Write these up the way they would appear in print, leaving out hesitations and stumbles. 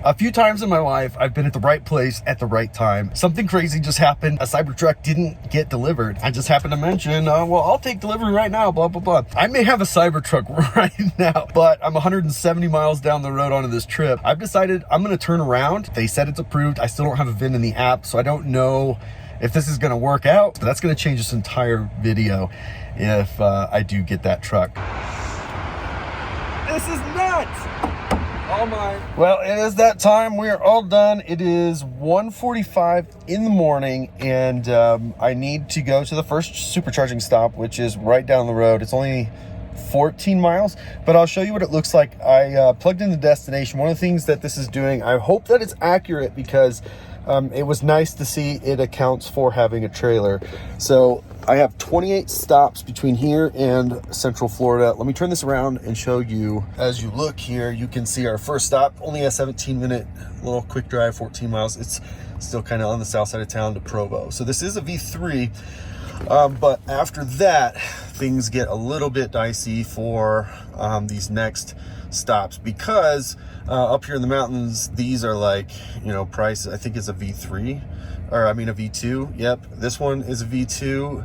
A few times in my life, I've been at the right place at the right time. Something crazy just happened. A Cybertruck didn't get delivered. I just happened to mention, well, I'll take delivery right now, blah, blah, blah. I may have a Cybertruck right now, but I'm 170 miles down the road onto this trip. I've decided I'm gonna turn around. They said it's approved. I still don't have a VIN in the app, so I don't know if this is gonna work out, but that's gonna change this entire video if I do get that truck. This is nuts! All mine. Well, it is that time. We are all done. It is 1:45 in the morning, and I need to go to the first supercharging stop, which is right down the road. It's only 14 miles, but I'll show you what it looks like. I plugged in the destination. One of the things that this is doing, I hope that it's accurate, because it was nice to see it accounts for having a trailer. So I have 28 stops between here and Central Florida. Let me turn this around and show you. As you look here, you can see our first stop, only a 17-minute little quick drive, 14 miles. It's still kind of on the south side of town to Provo. So this is a V3, but after that, things get a little bit dicey for these next stops, because up here in the mountains, these are like, you know, price, I think it's a V3, or I mean a V2. Yep, this one is a V2.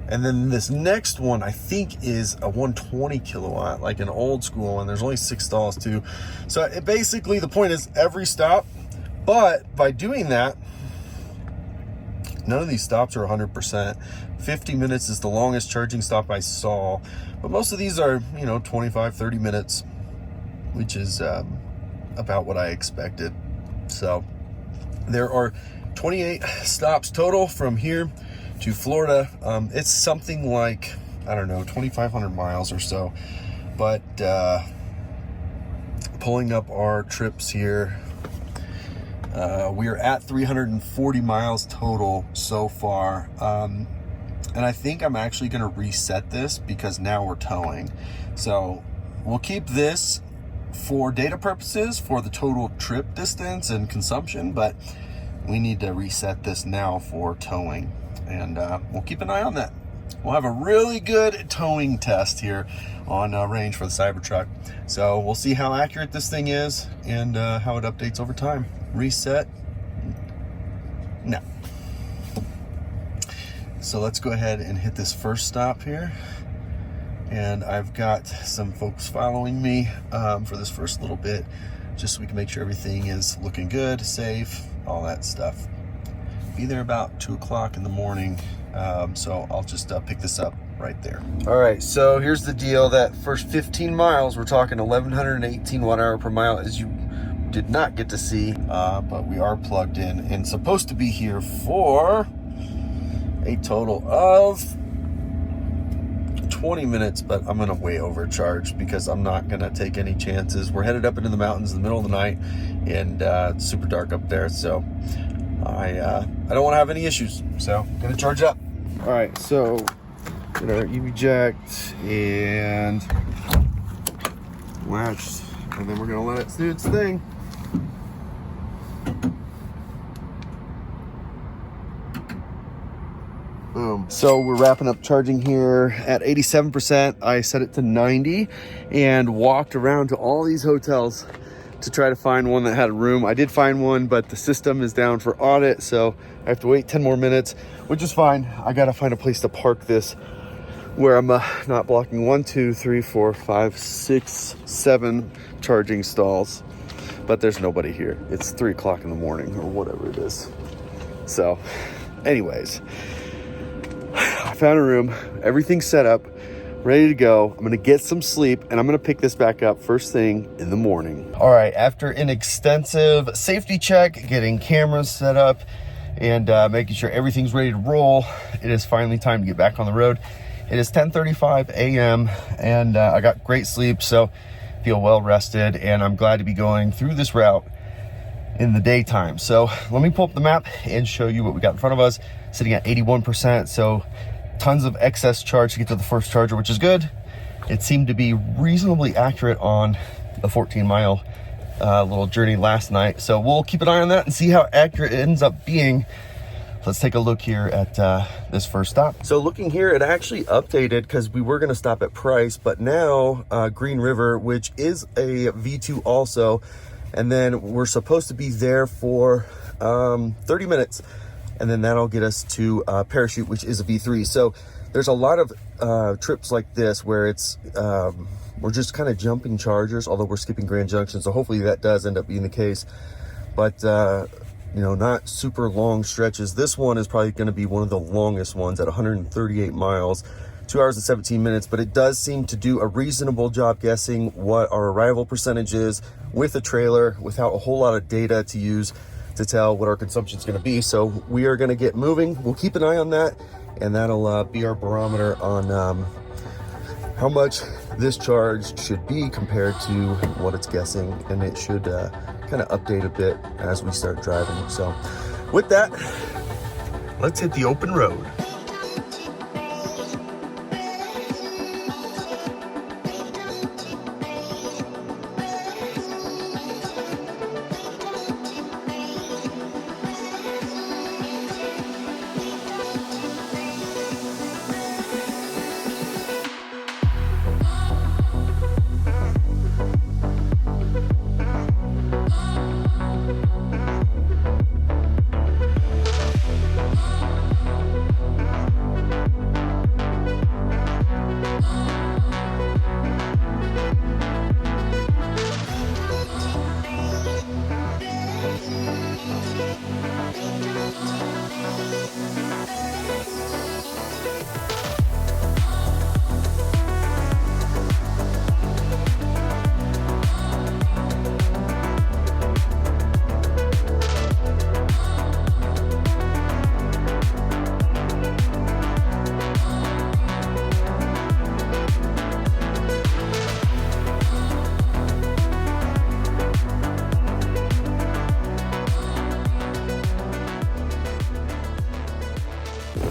And then this next one, I think, is a 120 kilowatt, like an old school one. There's only 6 stalls too. So it basically, the point is every stop, but by doing that, none of these stops are 100%. 50 minutes is the longest charging stop I saw, but most of these are, you know, 25, 30 minutes, which is about what I expected. So there are 28 stops total from here to Florida. It's something like, I don't know, 2,500 miles or so. But pulling up our trips here, we are at 340 miles total so far. And I think I'm actually gonna reset this, because now we're towing. So we'll keep this for data purposes for the total trip distance and consumption, but we need to reset this now for towing. And we'll keep an eye on that. We'll have a really good towing test here on range for the Cybertruck. So we'll see how accurate this thing is and how it updates over time. Reset. No. So let's go ahead and hit this first stop here. And I've got some folks following me for this first little bit, just so we can make sure everything is looking good, safe, all that stuff. Be there about 2 o'clock in the morning, so I'll just pick this up right there. All right, so here's the deal. That first 15 miles, we're talking 1,118 watt-hour per mile, as you did not get to see, but we are plugged in and supposed to be here for a total of 20 minutes, but I'm gonna way overcharge because I'm not gonna take any chances. We're headed up into the mountains in the middle of the night, and it's super dark up there, so I don't want to have any issues, so I'm gonna charge up. All right, so get our EVject and latched, and then we're gonna let it do its thing. Boom. So we're wrapping up charging here at 87%. I set it to 90 and walked around to all these hotels to try to find one that had a room. I did find one, but the system is down for audit, so I have to wait 10 more minutes, which is fine. I gotta find a place to park this where I'm not blocking 1, 2, 3, 4, 5, 6, 7 charging stalls, but there's nobody here. It's 3 o'clock in the morning or whatever it is. So anyways, I found a room, everything's set up, ready to go. I'm gonna get some sleep, and I'm gonna pick this back up first thing in the morning. All right, after an extensive safety check, getting cameras set up, and making sure everything's ready to roll, it is finally time to get back on the road. It is 10:35 a.m. and I got great sleep, so feel well rested, and I'm glad to be going through this route in the daytime. So let me pull up the map and show you what we got in front of us. Sitting at 81%, so tons of excess charge to get to the first charger, which is good. It seemed to be reasonably accurate on the 14-mile little journey last night, so we'll keep an eye on that and see how accurate it ends up being. Let's take a look here at this first stop. So looking here, it actually updated, because we were going to stop at Price, but now Green River, which is a V2 also, and then we're supposed to be there for 30 minutes, and then that'll get us to Parachute, which is a V3. So there's a lot of trips like this where it's we're just kind of jumping chargers, although we're skipping Grand Junction, so hopefully that does end up being the case. But you know, not super long stretches. This one is probably going to be one of the longest ones at 138 miles, 2 hours and 17 minutes, but it does seem to do a reasonable job guessing what our arrival percentage is with a trailer without a whole lot of data to use to tell what our consumption is going to be. So we are going to get moving. We'll keep an eye on that, and that'll be our barometer on how much this charge should be compared to what it's guessing, and it should kind of update a bit as we start driving. So with that, let's hit the open road.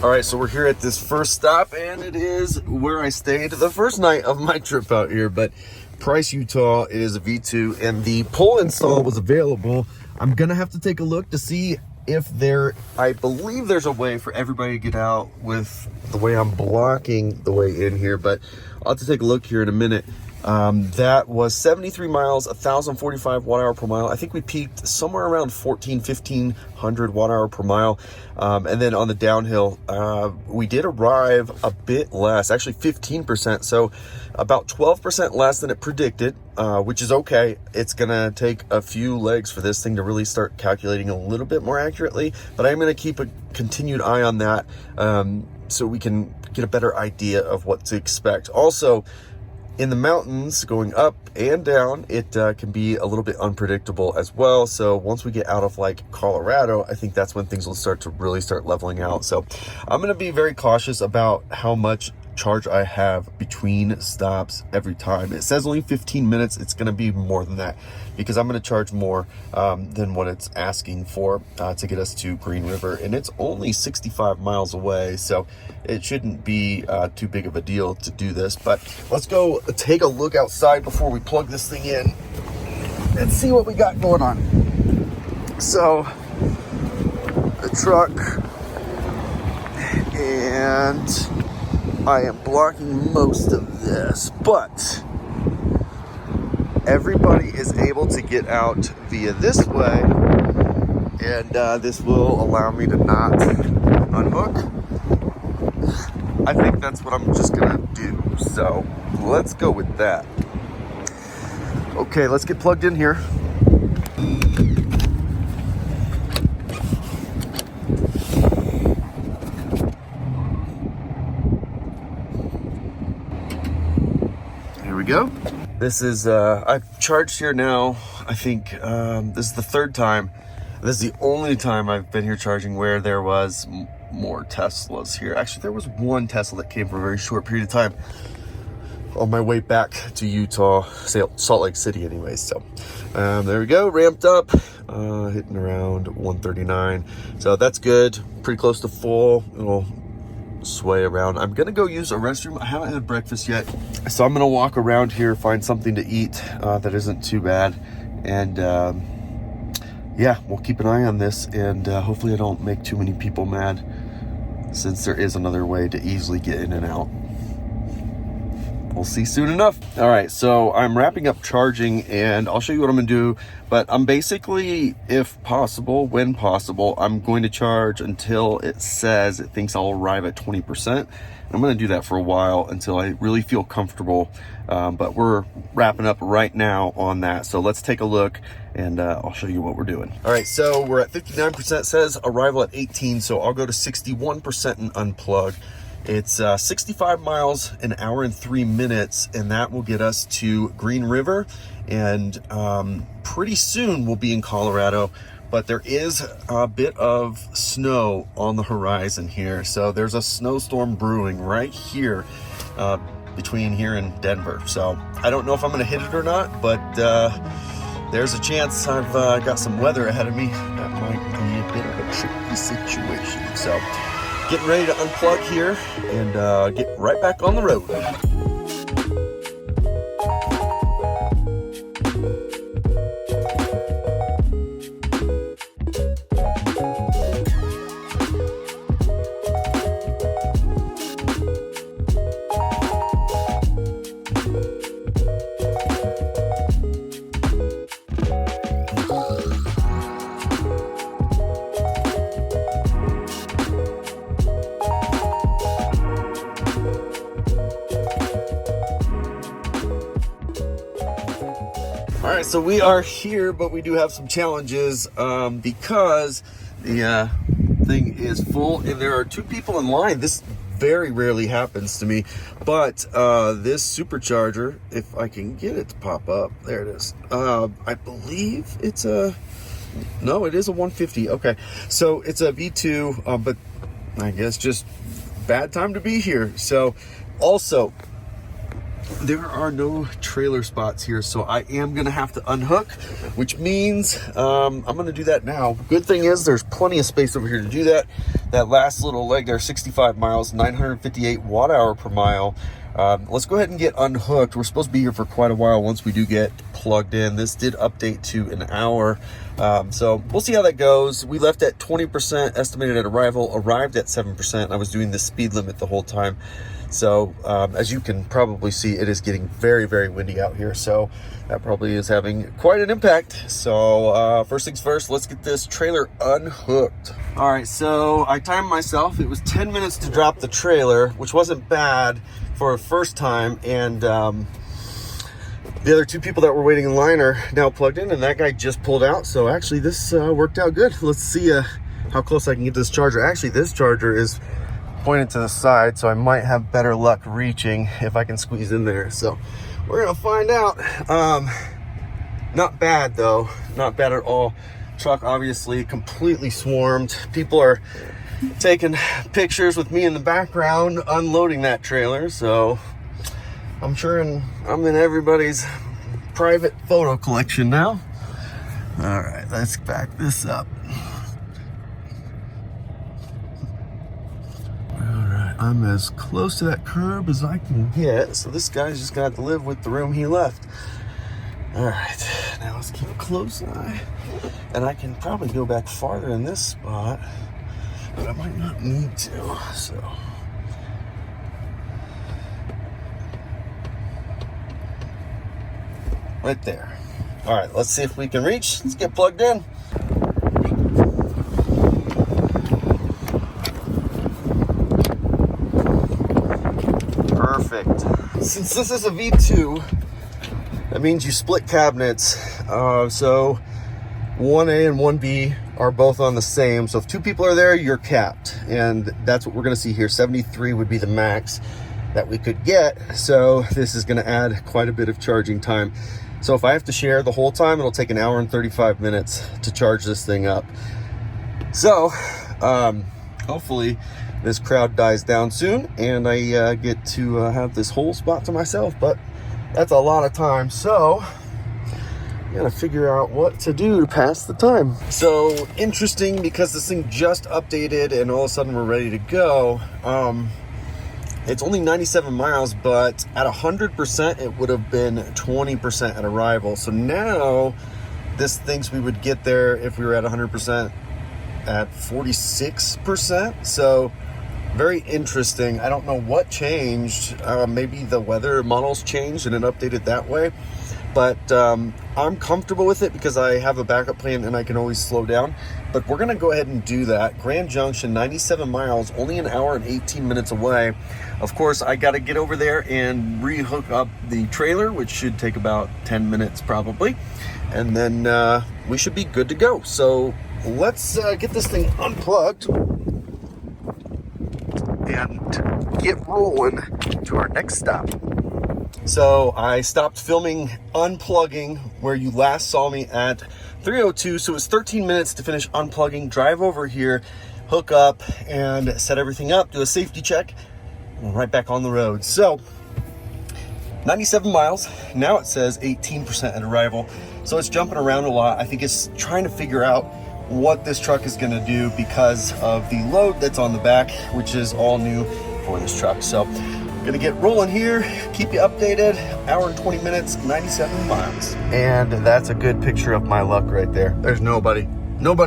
All right, so we're here at this first stop, and it is where I stayed the first night of my trip out here. But Price, Utah is a V2, and the pull install was available. I'm gonna have to take a look to see if I believe there's a way for everybody to get out with the way I'm blocking the way in here, but I'll have to take a look here in a minute. That was 73 miles, 1,045 watt-hour per mile. I think we peaked somewhere around 1,500 watt-hour per mile. And then on the downhill, we did arrive a bit less, actually 15%. So about 12% less than it predicted, which is okay. It's gonna take a few legs for this thing to really start calculating a little bit more accurately, but I'm gonna keep a continued eye on that, so we can get a better idea of what to expect. Also, in the mountains, going up and down, it can be a little bit unpredictable as well. So once we get out of like Colorado, I think that's when things will start to really start leveling out. So I'm going to be very cautious about how much charge I have between stops every time. It says only 15 minutes. It's going to be more than that because I'm going to charge more than what it's asking for to get us to Green River. And it's only 65 miles away. So it shouldn't be too big of a deal to do this. But let's go take a look outside before we plug this thing in and see what we got going on. So the truck, and I am blocking most of this, but everybody is able to get out via this way, and this will allow me to not unhook. I think that's what I'm just gonna do, so let's go with that. Okay, let's get plugged in here. Go. This is I've charged here now. I think this is the third time. This is the only time I've been here charging where there was more Teslas here. Actually, there was one Tesla that came for a very short period of time on my way back to Utah, Salt Lake City anyways. So there we go, ramped up, hitting around 139. So that's good, pretty close to full. It'll sway around. I'm gonna go use a restroom. I haven't had breakfast yet, so I'm gonna walk around here, find something to eat that isn't too bad, and yeah, we'll keep an eye on this, and hopefully I don't make too many people mad, since there is another way to easily get in and out. we'll see soon enough. All right, so I'm wrapping up charging and I'll show you what I'm gonna do, but I'm basically, if possible, when possible, I'm going to charge until it says it thinks I'll arrive at 20%. I'm gonna do that for a while until I really feel comfortable, but we're wrapping up right now on that. So let's take a look and I'll show you what we're doing. All right, so we're at 59%, says arrival at 18, so I'll go to 61% and unplug. It's 65 miles an hour and 3 minutes, and that will get us to Green River, and pretty soon we'll be in Colorado. But there is a bit of snow on the horizon here. So there's a snowstorm brewing right here between here and Denver. So I don't know if I'm gonna hit it or not, but there's a chance I've got some weather ahead of me. That might be a bit of a tricky situation. So getting ready to unplug here and get right back on the road. All right, so we are here, but we do have some challenges because the thing is full and there are 2 people in line. This very rarely happens to me, but this supercharger, if I can get it to pop up, there it is. I believe it's no, it is a 150. Okay, so it's a V2, but I guess just bad time to be here. So also, there are no trailer spots here, so I am gonna have to unhook, which means I'm gonna do that now. Good thing is there's plenty of space over here to do that. That last little leg there, 65 miles, 958 watt-hour per mile. Let's go ahead and get unhooked. We're supposed to be here for quite a while once we do get plugged in. This did update to an hour, so we'll see how that goes. We left at 20% estimated at arrival, arrived at 7%. I was doing the speed limit the whole time. So as you can probably see, it is getting very, very windy out here. So that probably is having quite an impact. So first things first, let's get this trailer unhooked. All right, so I timed myself. It was 10 minutes to drop the trailer, which wasn't bad for a first time. And the other 2 people that were waiting in line are now plugged in, and that guy just pulled out. So actually this worked out good. Let's see how close I can get to this charger. Actually, this charger is pointed to the side, so I might have better luck reaching if I can squeeze in there. So we're gonna find out. Not bad though, not bad at all. Truck obviously completely swarmed. People are taking pictures with me in the background unloading that trailer, so I'm sure I'm in everybody's private photo collection now. All right, let's back this up. I'm as close to that curb as I can get. So this guy's just got to live with the room he left. All right, now let's keep a close eye. And I can probably go back farther in this spot, but I might not need to, so. Right there. All right, let's see if we can reach. Let's get plugged in. Perfect. Since this is a V2, that means you split cabinets. So 1A and 1B are both on the same. So if 2 people are there, you're capped. And that's what we're gonna see here. 73 would be the max that we could get. So this is gonna add quite a bit of charging time. So if I have to share the whole time, it'll take 1 hour and 35 minutes to charge this thing up. So hopefully this crowd dies down soon and I get to have this whole spot to myself, but that's a lot of time. So I gotta figure out what to do to pass the time. So interesting, because this thing just updated and all of a sudden we're ready to go. It's only 97 miles, but at 100%, it would have been 20% at arrival. So now this thinks we would get there if we were at 100% at 46%. So very interesting. I don't know what changed. Maybe the weather models changed and it updated that way. But I'm comfortable with it because I have a backup plan and I can always slow down. But we're gonna go ahead and do that. Grand Junction, 97 miles, only an hour and 18 minutes away. Of course, I gotta get over there and re-hook up the trailer, which should take about 10 minutes probably. And then we should be good to go. So let's get this thing unplugged and get rolling to our next stop. So I stopped filming unplugging where you last saw me at 3:02. So it was 13 minutes to finish unplugging, drive over here, hook up and set everything up, do a safety check, and right back on the road. So 97 miles, now it says 18% at arrival. So it's jumping around a lot. I think it's trying to figure out what this truck is gonna do because of the load that's on the back, which is all new for this truck. So gonna get rolling here, keep you updated. Hour and 20 minutes, 97 miles. And that's a good picture of my luck right there. There's nobody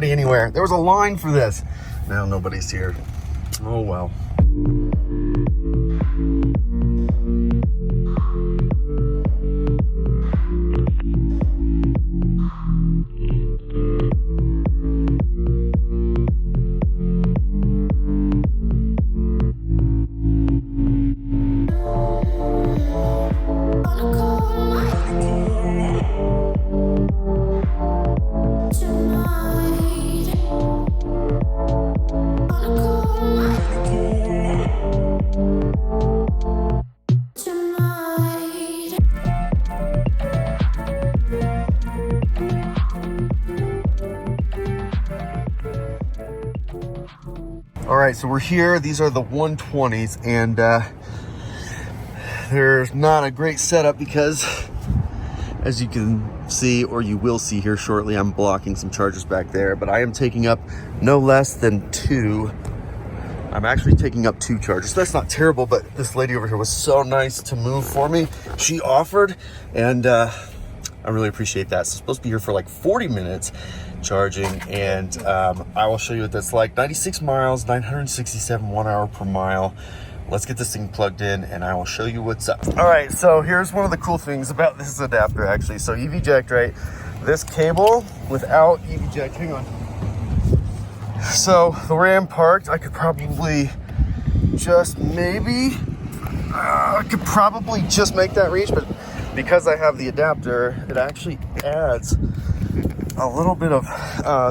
anywhere. There was a line for this. Now nobody's here. Oh well. All right, so we're here. These are the 120s, and there's not a great setup because, as you can see, or you will see here shortly, I'm blocking some chargers back there, but I am taking up no less than two. I'm actually taking up two chargers. That's not terrible, but this lady over here was so nice to move for me. She offered, and I really appreciate that. So it's supposed to be here for like 40 minutes charging, and I will show you what that's like. 96 miles, 967 1 hour per mile. Let's get this thing plugged in and I will show you what's up. All right, so here's one of the cool things about this adapter actually. So EVject, right? This cable without EVject, hang on. So the way I'm parked, I could probably just maybe, I could probably just make that reach, but because I have the adapter, it actually adds a little bit of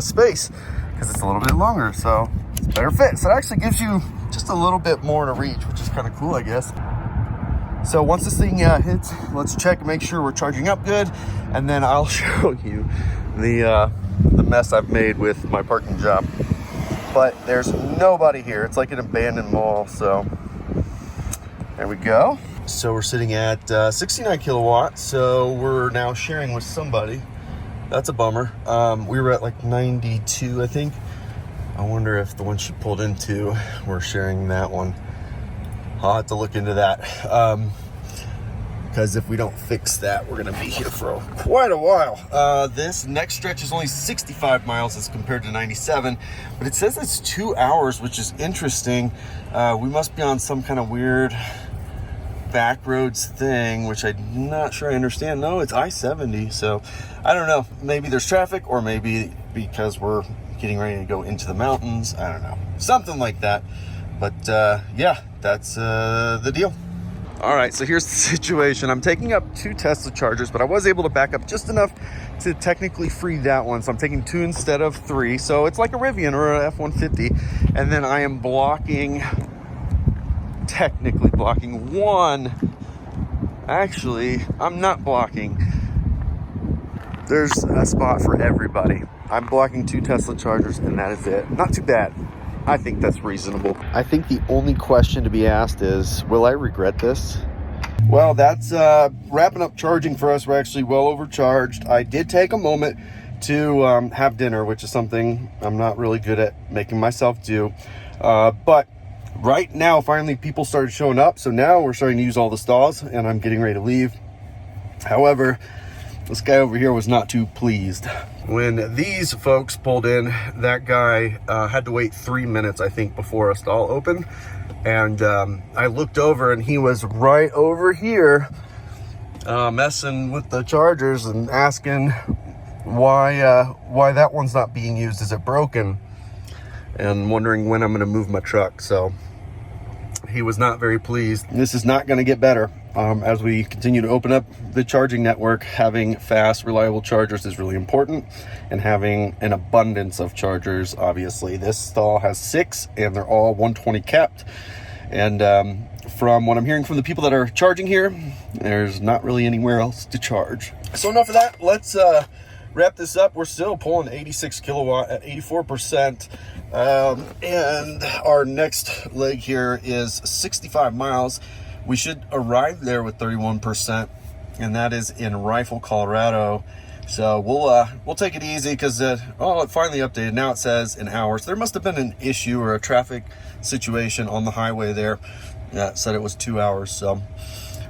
space because it's a little bit longer, so it's better fit. So it actually gives you just a little bit more to reach, which is kind of cool, I guess. So once this thing hits, let's check and make sure we're charging up good, and then I'll show you the mess I've made with my parking job. But there's nobody here. It's like an abandoned mall, so there we go. So we're sitting at 69 kilowatts, so we're now sharing with somebody. That's a bummer. We were at like 92, I think. I wonder if the one she pulled into, we're sharing that one. I'll have to look into that. Because if we don't fix that, we're gonna be here for quite a while. This next stretch is only 65 miles as compared to 97, but it says it's 2 hours, which is interesting. We must be on some kind of weird back roads thing, which I'm not sure I understand. No, it's I-70, so I don't know. Maybe there's traffic, or maybe because we're getting ready to go into the mountains. I don't know, something like that. But yeah, that's the deal. All right, so here's the situation. I'm taking up two Tesla chargers, but I was able to back up just enough to technically free that one. So I'm taking two instead of three. So it's like a Rivian or a F-150. And then I am technically blocking one. Actually, I'm not blocking. There's a spot for everybody. I'm blocking two Tesla chargers, and that is it. Not too bad. I think that's reasonable. I think the only question to be asked is, will I regret this? Well, that's wrapping up charging for us. We're actually well overcharged. I did take a moment to have dinner, which is something I'm not really good at making myself do. But right now, finally, people started showing up. So now we're starting to use all the stalls, and I'm getting ready to leave. However, this guy over here was not too pleased. When these folks pulled in, that guy had to wait 3 minutes, I think, before a stall opened. And I looked over and he was right over here messing with the chargers and asking why that one's not being used. Is it broken? And wondering when I'm going to move my truck. So he was not very pleased. This is not going to get better. As we continue to open up the charging network, having fast, reliable chargers is really important, and having an abundance of chargers, obviously. This stall has 6, and they're all 120 capped. And from what I'm hearing from the people that are charging here, there's not really anywhere else to charge. So enough of that. Let's wrap this up. We're still pulling 86 kilowatt at 84%. And our next leg here is 65 miles. We should arrive there with 31%, and that is in Rifle, Colorado. So we'll take it easy because it finally updated. Now it says in hours. There must have been an issue or a traffic situation on the highway there that said it was 2 hours. So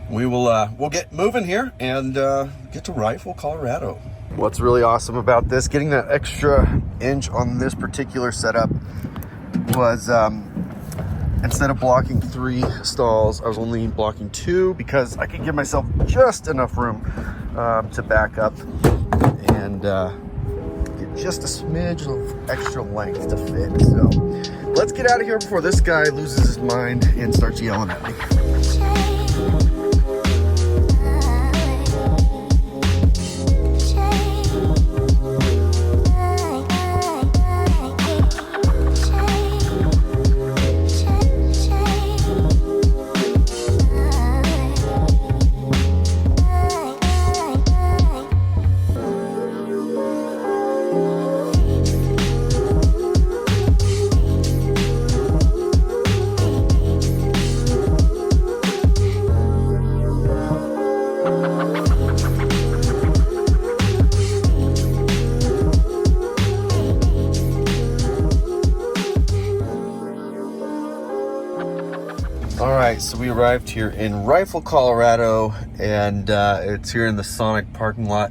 we'll get moving here and get to Rifle, Colorado. What's really awesome about this, getting that extra inch on this particular setup, was instead of blocking 3 stalls, I was only blocking 2 because I could give myself just enough room to back up and get just a smidge of extra length to fit. So let's get out of here before this guy loses his mind and starts yelling at me. So we arrived here in Rifle, Colorado, and it's here in the Sonic parking lot.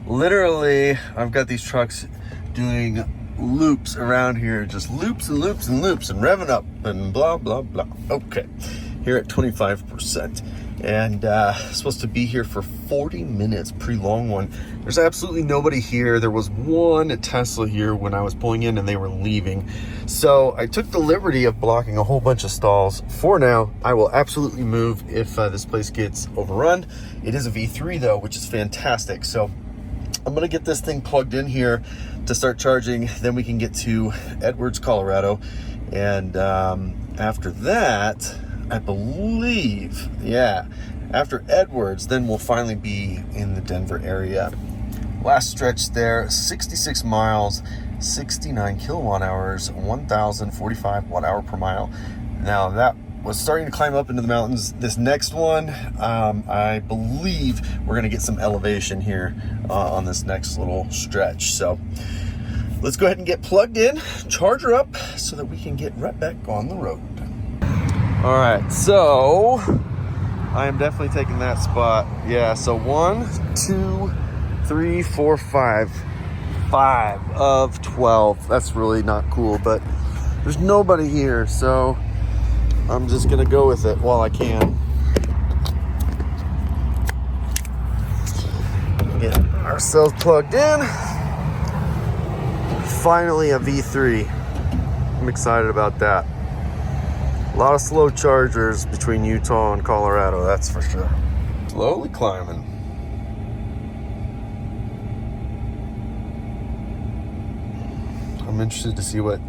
Literally, I've got these trucks doing loops around here, just loops and loops and loops and revving up and blah, blah, blah. Okay, here at 25%. And supposed to be here for 40 minutes, pretty long one. There's absolutely nobody here. There was one Tesla here when I was pulling in and they were leaving. So I took the liberty of blocking a whole bunch of stalls. For now, I will absolutely move if this place gets overrun. It is a V3 though, which is fantastic. So I'm gonna get this thing plugged in here to start charging. Then we can get to Edwards, Colorado. And after that, I believe, yeah, after Edwards, then we'll finally be in the Denver area. Last stretch there, 66 miles, 69 kilowatt hours, 1,045 watt hour per mile. Now that was starting to climb up into the mountains. This next one, I believe we're gonna get some elevation here on this next little stretch. So let's go ahead and get plugged in, charge her up so that we can get right back on the road. All right, so I am definitely taking that spot. Yeah, so 1, 2, 3, 4, 5. 5 of 12. That's really not cool, but there's nobody here, so I'm just gonna go with it while I can. Get ourselves plugged in. Finally a V3. I'm excited about that. A lot of slow chargers between Utah and Colorado, that's for sure. Slowly climbing. I'm interested to see what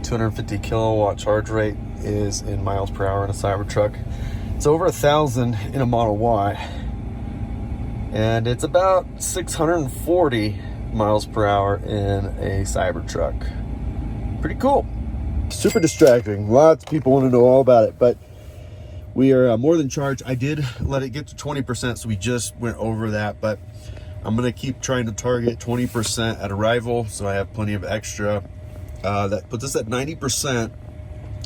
250 kilowatt charge rate is in miles per hour in a Cybertruck. It's over 1,000 in a Model Y. And it's about 640 miles per hour in a Cybertruck. Pretty cool. Super distracting. Lots of people want to know all about it, but we are more than charged. I did let it get to 20%, so we just went over that, but I'm gonna keep trying to target 20% at arrival, so I have plenty of extra. That puts us at 90%,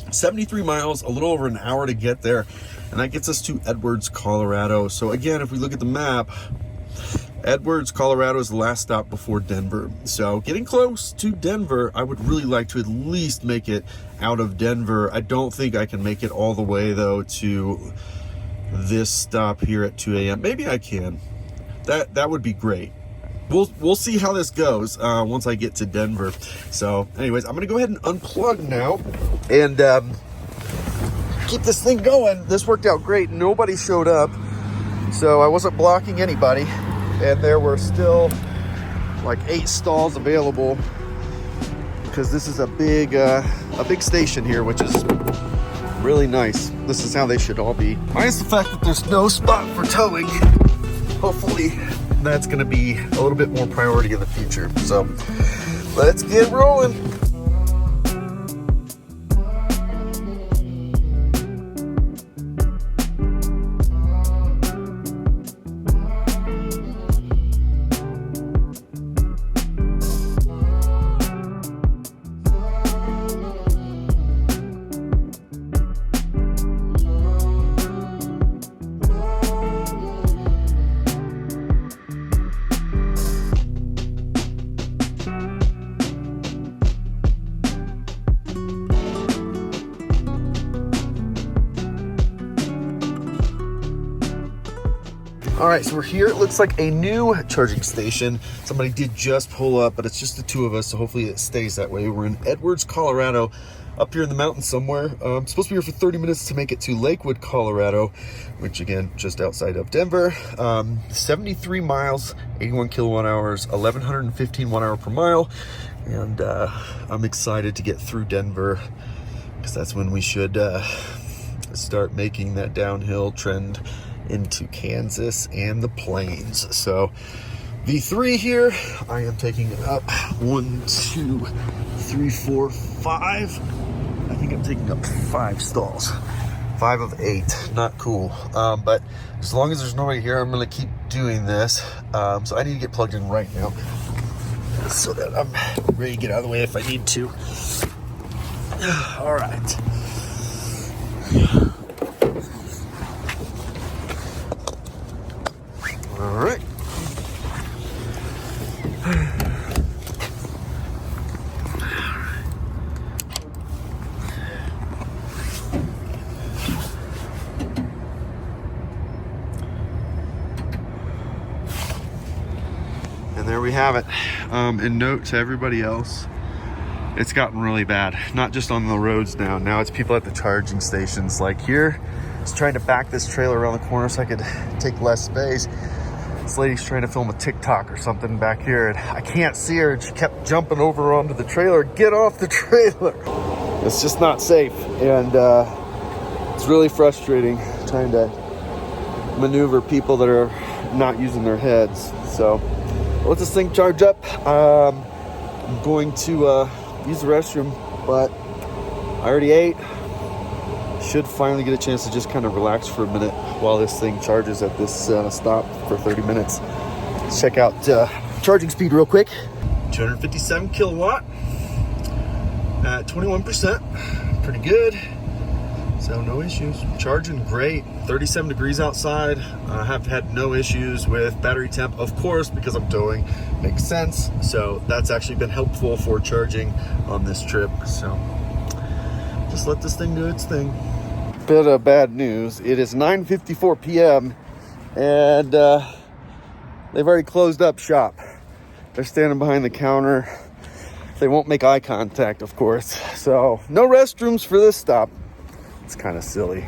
73 miles, a little over an hour to get there, and that gets us to Edwards, Colorado. So again, if we look at the map, Edwards, Colorado is the last stop before Denver. So getting close to Denver. I would really like to at least make it out of Denver. I don't think I can make it all the way though to this stop here at 2 a.m. Maybe I can. That would be great. We'll see how this goes once I get to Denver. So anyways, I'm gonna go ahead and unplug now and keep this thing going. This worked out great. Nobody showed up, so I wasn't blocking anybody. And there were still like 8 stalls available because this is a big station here, which is really nice. This is how they should all be. Minus the fact that there's no spot for towing. Hopefully that's gonna be a little bit more priority in the future. So let's get rolling. All right, so we're here. It looks like a new charging station. Somebody did just pull up, but it's just the 2 of us, so hopefully it stays that way. We're in Edwards, Colorado, up here in the mountains somewhere. I'm supposed to be here for 30 minutes to make it to Lakewood, Colorado, which again, just outside of Denver. 73 miles, 81 kilowatt hours, 1,115 watt hour per mile. And I'm excited to get through Denver because that's when we should start making that downhill trend into Kansas and the plains. So V3 here, I am taking it up 1, 2, 3, 4, 5. I think I'm taking up 5 stalls. 5 of 8, not cool. But as long as there's nobody here, I'm gonna keep doing this. So I need to get plugged in right now so that I'm ready to get out of the way if I need to. All right. All right. And there we have it. And note to everybody else, it's gotten really bad. Not just on the roads now. Now it's people at the charging stations. Like here, I was trying to back this trailer around the corner so I could take less space. This lady's trying to film a TikTok or something back here, and I can't see her, and she kept jumping over onto the trailer. Get off the trailer. It's just not safe, and it's really frustrating trying to maneuver people that are not using their heads. So let this thing charge up. I'm going to use the restroom, but I already ate. Should finally get a chance to just kind of relax for a minute while this thing charges at this stop for 30 minutes. Let's check out charging speed real quick. 257 kilowatt at 21%. Pretty good. So no issues. Charging great. 37 degrees outside. I have had no issues with battery temp, of course, because I'm towing. Makes sense. So that's actually been helpful for charging on this trip. So just let this thing do its thing. Bit of bad news. It is 9:54 p.m. and they've already closed up shop. They're standing behind the counter. They won't make eye contact, of course. So no restrooms for this stop. It's kind of silly.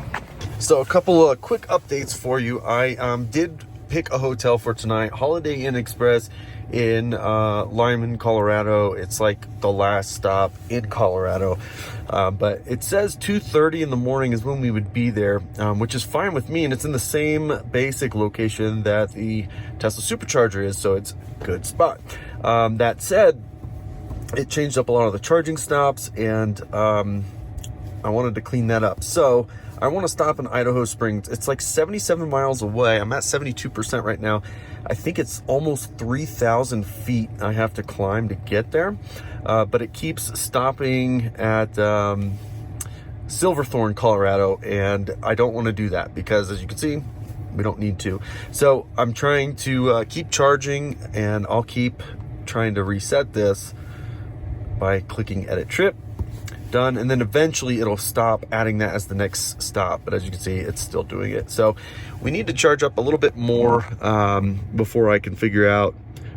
So a couple of quick updates for you. I did pick a hotel for tonight, Holiday Inn Express in Lyman, Colorado. It's like the last stop in Colorado, but it says 2:30 in the morning is when we would be there, which is fine with me, and it's in the same basic location that the Tesla Supercharger is, so it's a good spot. That said, it changed up a lot of the charging stops, and I wanted to clean that up. So I want to stop in Idaho Springs. It's like 77 miles away. I'm at 72% right now. I think it's almost 3,000 feet I have to climb to get there. But it keeps stopping at Silverthorne, Colorado. And I don't want to do that because, as you can see, we don't need to. So I'm trying to keep charging, and I'll keep trying to reset this by clicking edit trip. Done. And then eventually it'll stop adding that as the next stop, but as you can see, it's still doing it. So we need to charge up a little bit more before I can figure out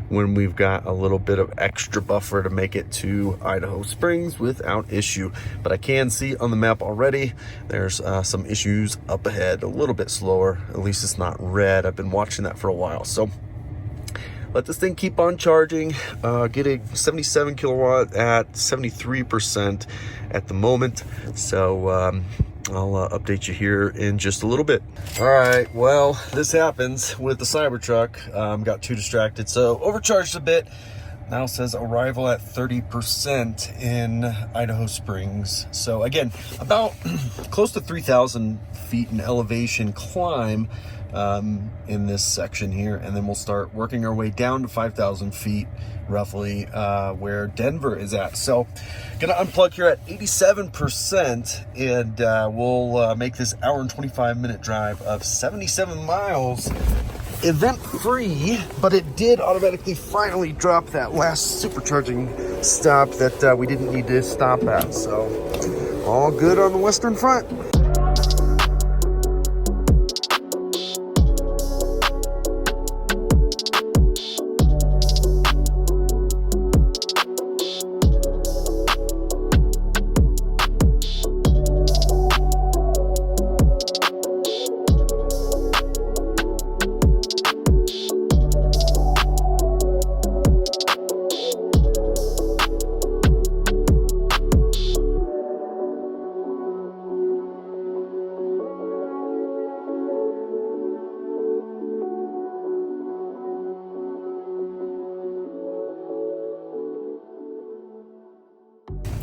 when we've got a little bit of extra buffer to make it to Idaho Springs without issue. But I can see on the map already there's some issues up ahead, a little bit slower. At least it's not red. I've been watching that for a while. So let this thing keep on charging, getting 77 kilowatt at 73% at the moment. So I'll update you here in just a little bit. All right, well, this happens with the Cybertruck. Got too distracted, so overcharged a bit. Now says arrival at 30% in Idaho Springs. So again, about close to 3,000 feet in elevation climb in this section here, and then we'll start working our way down to 5,000 feet roughly where Denver is at. So gonna unplug here at 87%, and we'll make this hour and 25-minute drive of 77 miles event free. But it did automatically finally drop that last supercharging stop that we didn't need to stop at. So all good on the Western Front.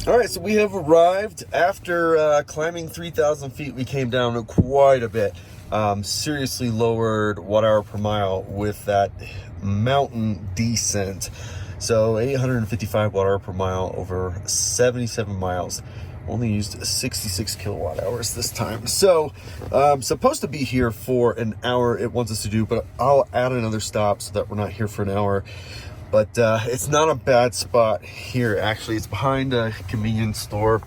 All right, so we have arrived. After climbing 3,000 feet, we came down quite a bit. Seriously lowered watt-hour per mile with that mountain descent. So 855 watt-hour per mile over 77 miles. Only used 66 kilowatt hours this time. So supposed to be here for an hour, it wants us to do, but I'll add another stop so that we're not here for an hour. But it's not a bad spot here. Actually, it's behind a convenience store.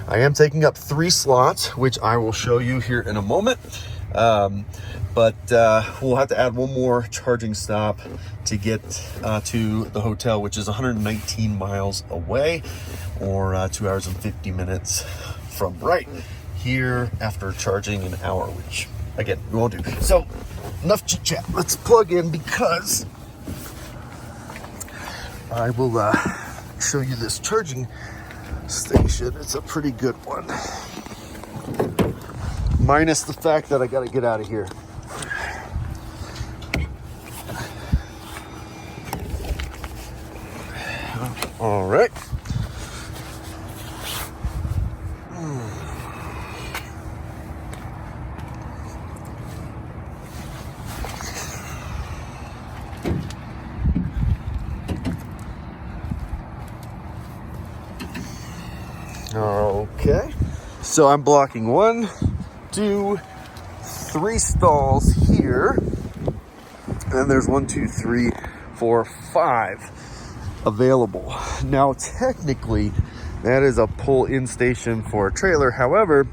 I am taking up 3 slots, which I will show you here in a moment. But we'll have to add one more charging stop to get to the hotel, which is 119 miles away, or 2 hours and 50 minutes from right here after charging an hour, which again, we won't do. So enough chit chat. Let's plug in, because I will show you this charging station. It's a pretty good one, minus the fact that I got to get out of here. All right. Okay, so I'm blocking 1, 2, 3 stalls here, and there's 1, 2, 3, 4, 5 available. Now, technically, that is a pull-in station for a trailer. However,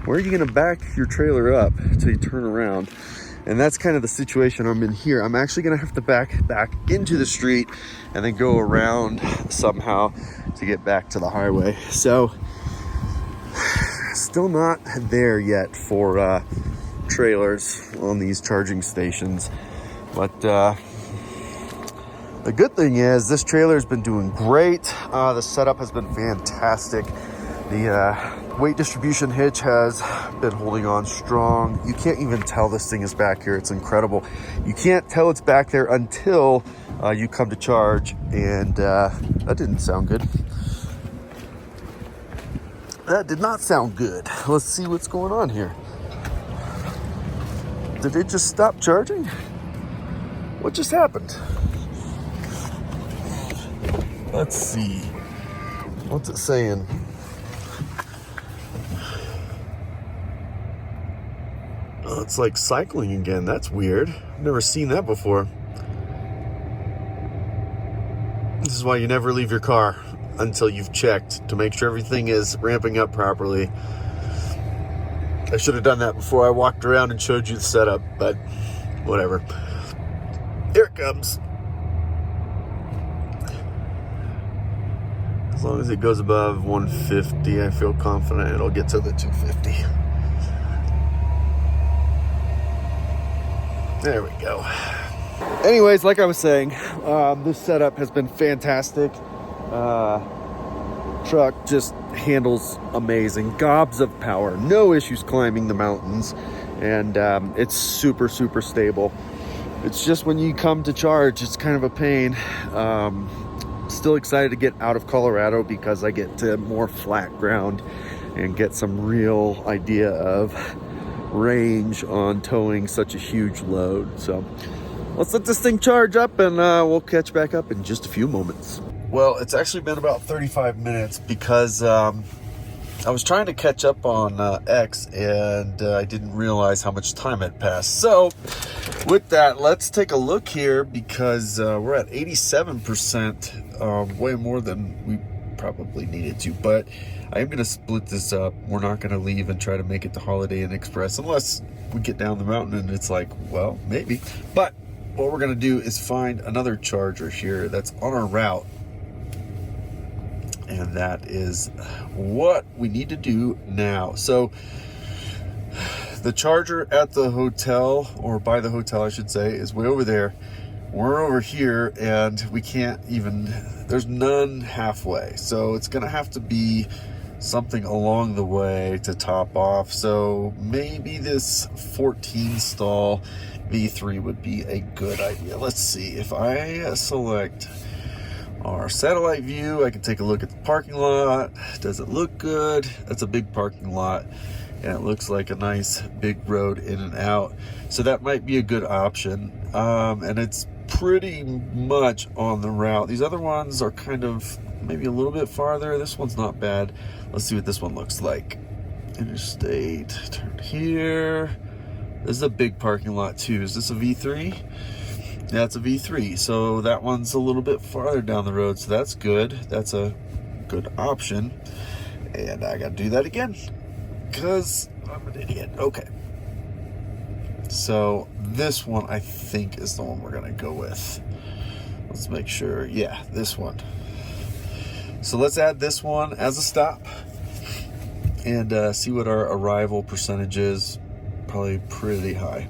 where are you going to back your trailer up until you turn around? And that's kind of the situation I'm in here. I'm actually going to have to back into the street and then go around somehow to get back to the highway. So still not there yet for trailers on these charging stations. But the good thing is this trailer has been doing great. The setup has been fantastic. The weight distribution hitch has been holding on strong. You can't even tell this thing is back here. It's incredible. You can't tell it's back there until you come to charge, and that didn't sound good. That did not sound good. Let's see what's going on here. Did it just stop charging? What just happened? Let's see. What's it saying? Oh, it's like cycling again. That's weird. I've never seen that before. This is why you never leave your car until you've checked to make sure everything is ramping up properly. I should have done that before I walked around and showed you the setup, but whatever. Here it comes. As long as it goes above 150, I feel confident it'll get to the 250. There we go. Anyways, like I was saying, this setup has been fantastic. Truck just handles amazing. Gobs of power. No issues climbing the mountains. And it's super, super stable. It's just when you come to charge, it's kind of a pain. Still excited to get out of Colorado because I get to more flat ground and get some real idea of range on towing such a huge load. So let's let this thing charge up and we'll catch back up in just a few moments. Well, it's actually been about 35 minutes because I was trying to catch up on X and I didn't realize how much time had passed. So with that, let's take a look here because we're at 87%, way more than we probably needed to, but I am going to split this up. We're not going to leave and try to make it to Holiday Inn Express unless we get down the mountain and it's like, well, maybe. But what we're going to do is find another charger here that's on our route. And that is what we need to do now. So the charger at the hotel, or by the hotel I should say, is way over there. We're over here and we can't even, there's none halfway. So it's gonna have to be something along the way to top off. So maybe this 14 stall V3 would be a good idea. Let's see, if I select our satellite view, I can take a look at the parking lot. Does it look good? That's a big parking lot and it looks like a nice big road in and out. So that might be a good option. And it's pretty much on the route. These other ones are kind of maybe a little bit farther. This one's not bad. Let's see what this one looks like. Interstate, turn here. This is a big parking lot too. Is this a V3? Yeah, it's a V3, so that one's a little bit farther down the road, so that's good. That's a good option. And I gotta do that again, because I'm an idiot. Okay. So this one, I think, is the one we're gonna go with. Let's make sure, yeah, this one. So let's add this one as a stop, and see what our arrival percentage is. Probably pretty high.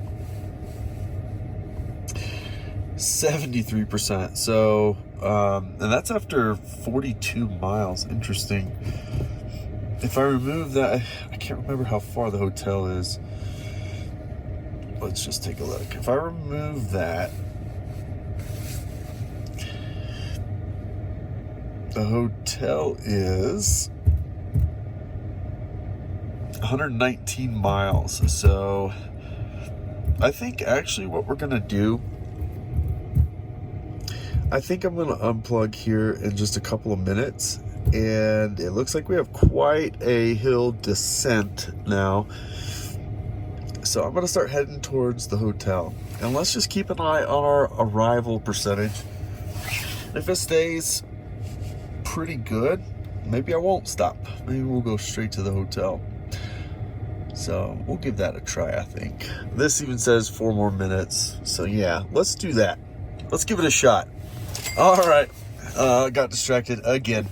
73%. So, and that's after 42 miles. Interesting. If I remove that, I can't remember how far the hotel is. Let's just take a look. If I remove that, the hotel is 119 miles. So I think actually what we're gonna do, I think I'm going to unplug here in just a couple of minutes, and it looks like we have quite a hill descent now. So I'm going to start heading towards the hotel, and let's just keep an eye on our arrival percentage. If it stays pretty good, maybe I won't stop. Maybe we'll go straight to the hotel. So we'll give that a try, I think. This even says 4 more minutes. So yeah, let's do that. Let's give it a shot. All right, got distracted again.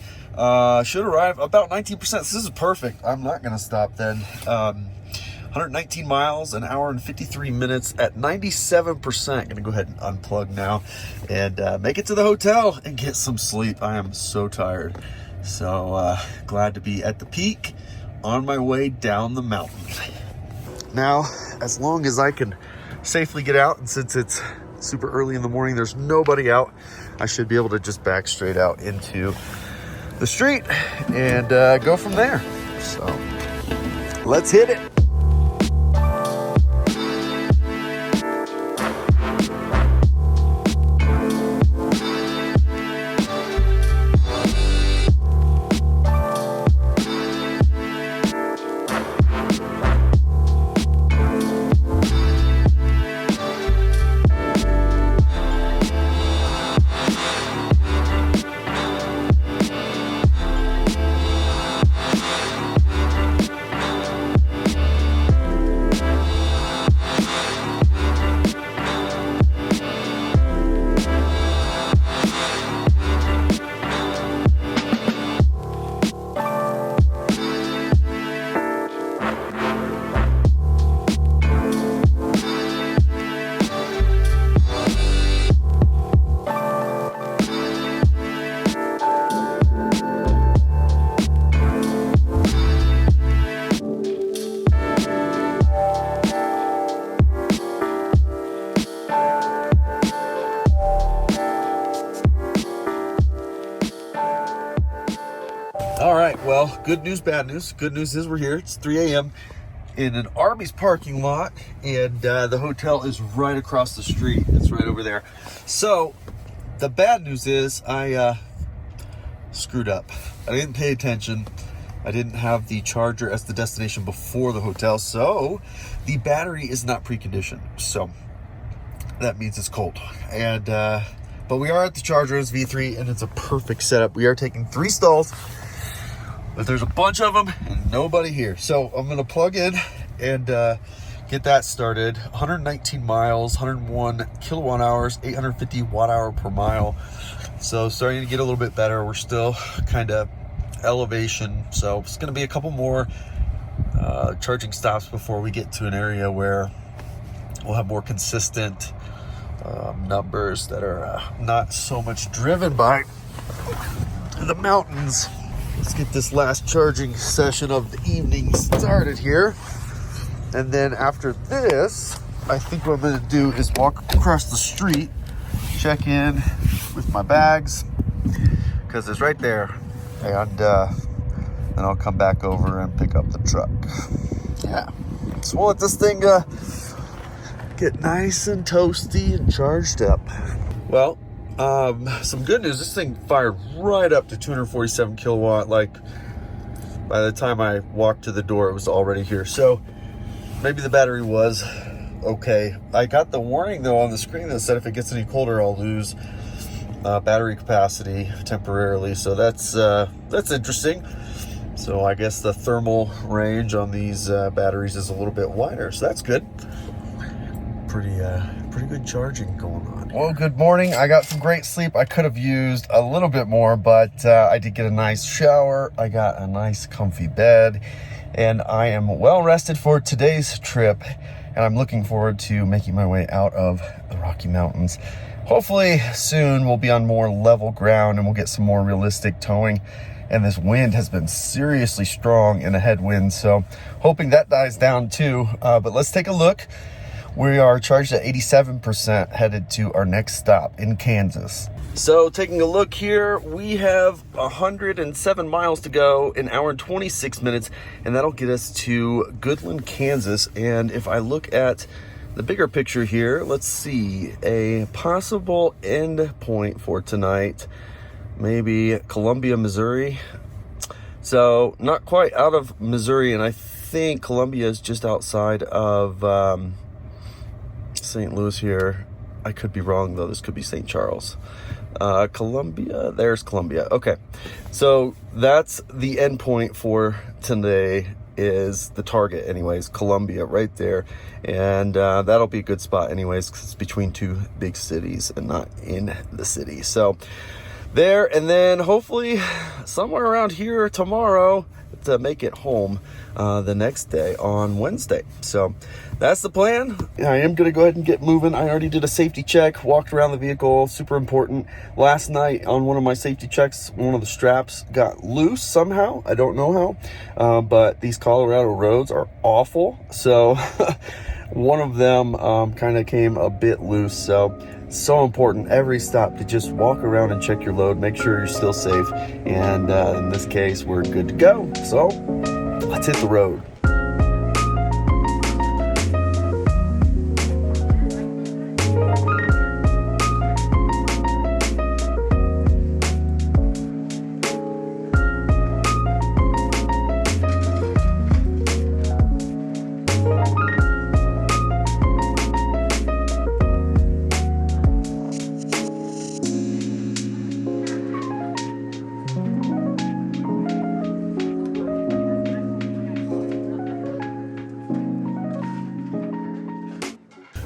Should arrive about 19%. This is perfect. I'm not gonna stop then. 119 miles, an hour and 53 minutes at 97%. Gonna go ahead and unplug now and make it to the hotel and get some sleep. I am so tired. So glad to be at the peak on my way down the mountain. Now, as long as I can safely get out, and since it's super early in the morning, there's nobody out, I should be able to just back straight out into the street and go from there. So let's hit it. All right, well, good news, bad news. Good news is we're here. It's 3 a.m. in an Arby's parking lot, and the hotel is right across the street. It's right over there. So the bad news is I screwed up. I didn't pay attention. I didn't have the charger as the destination before the hotel, so the battery is not preconditioned. So that means it's cold. And but we are at the charger. It's V3, and it's a perfect setup. We are taking 3 stalls, but there's a bunch of them and nobody here. So I'm gonna plug in and get that started. 119 miles, 101 kilowatt hours, 850 watt hour per mile. So starting to get a little bit better. We're still kind of elevation, so it's going to be a couple more charging stops before we get to an area where we'll have more consistent numbers that are not so much driven by the mountains. Let's get this last charging session of the evening started here, and then after this, I think what I'm going to do is walk across the street, check in with my bags, because it's right there, and then I'll come back over and pick up the truck. Yeah, so we'll let this thing get nice and toasty and charged up. Well, some good news. This thing fired right up to 247 kilowatt. Like, by the time I walked to the door, it was already here. So maybe the battery was okay. I got the warning though on the screen that said if it gets any colder, I'll lose battery capacity temporarily. So that's interesting. So I guess the thermal range on these batteries is a little bit wider, so that's good. Pretty good charging going on. Well, good morning. I got some great sleep. I could have used a little bit more, but I did get a nice shower. I got a nice comfy bed, and I am well rested for today's trip, and I'm looking forward to making my way out of the Rocky Mountains. Hopefully soon we'll be on more level ground and we'll get some more realistic towing. And this wind has been seriously strong in a headwind, so hoping that dies down too. But let's take a look. We are charged at 87%, headed to our next stop in Kansas. So taking a look here, we have 107 miles to go, an hour and 26 minutes, and that'll get us to Goodland, Kansas. And if I look at the bigger picture here, let's see, a possible end point for tonight, maybe Columbia, Missouri. So not quite out of Missouri, and I think Columbia is just outside of St. Louis here. I could be wrong though. This could be St. Charles. Columbia, there's Columbia. Okay, so that's the end point for today, is the target anyways, Columbia right there. And that'll be a good spot anyways, because it's between 2 big cities and not in the city. So there, and then hopefully somewhere around here tomorrow to make it home the next day on Wednesday. So that's the plan. I am going to go ahead and get moving. I already did a safety check, walked around the vehicle, super important. Last night on one of my safety checks, one of the straps got loose somehow. I don't know how, but these Colorado roads are awful. So one of them kind of came a bit loose. So important every stop to just walk around and check your load, make sure you're still safe. And in this case, we're good to go. So let's hit the road.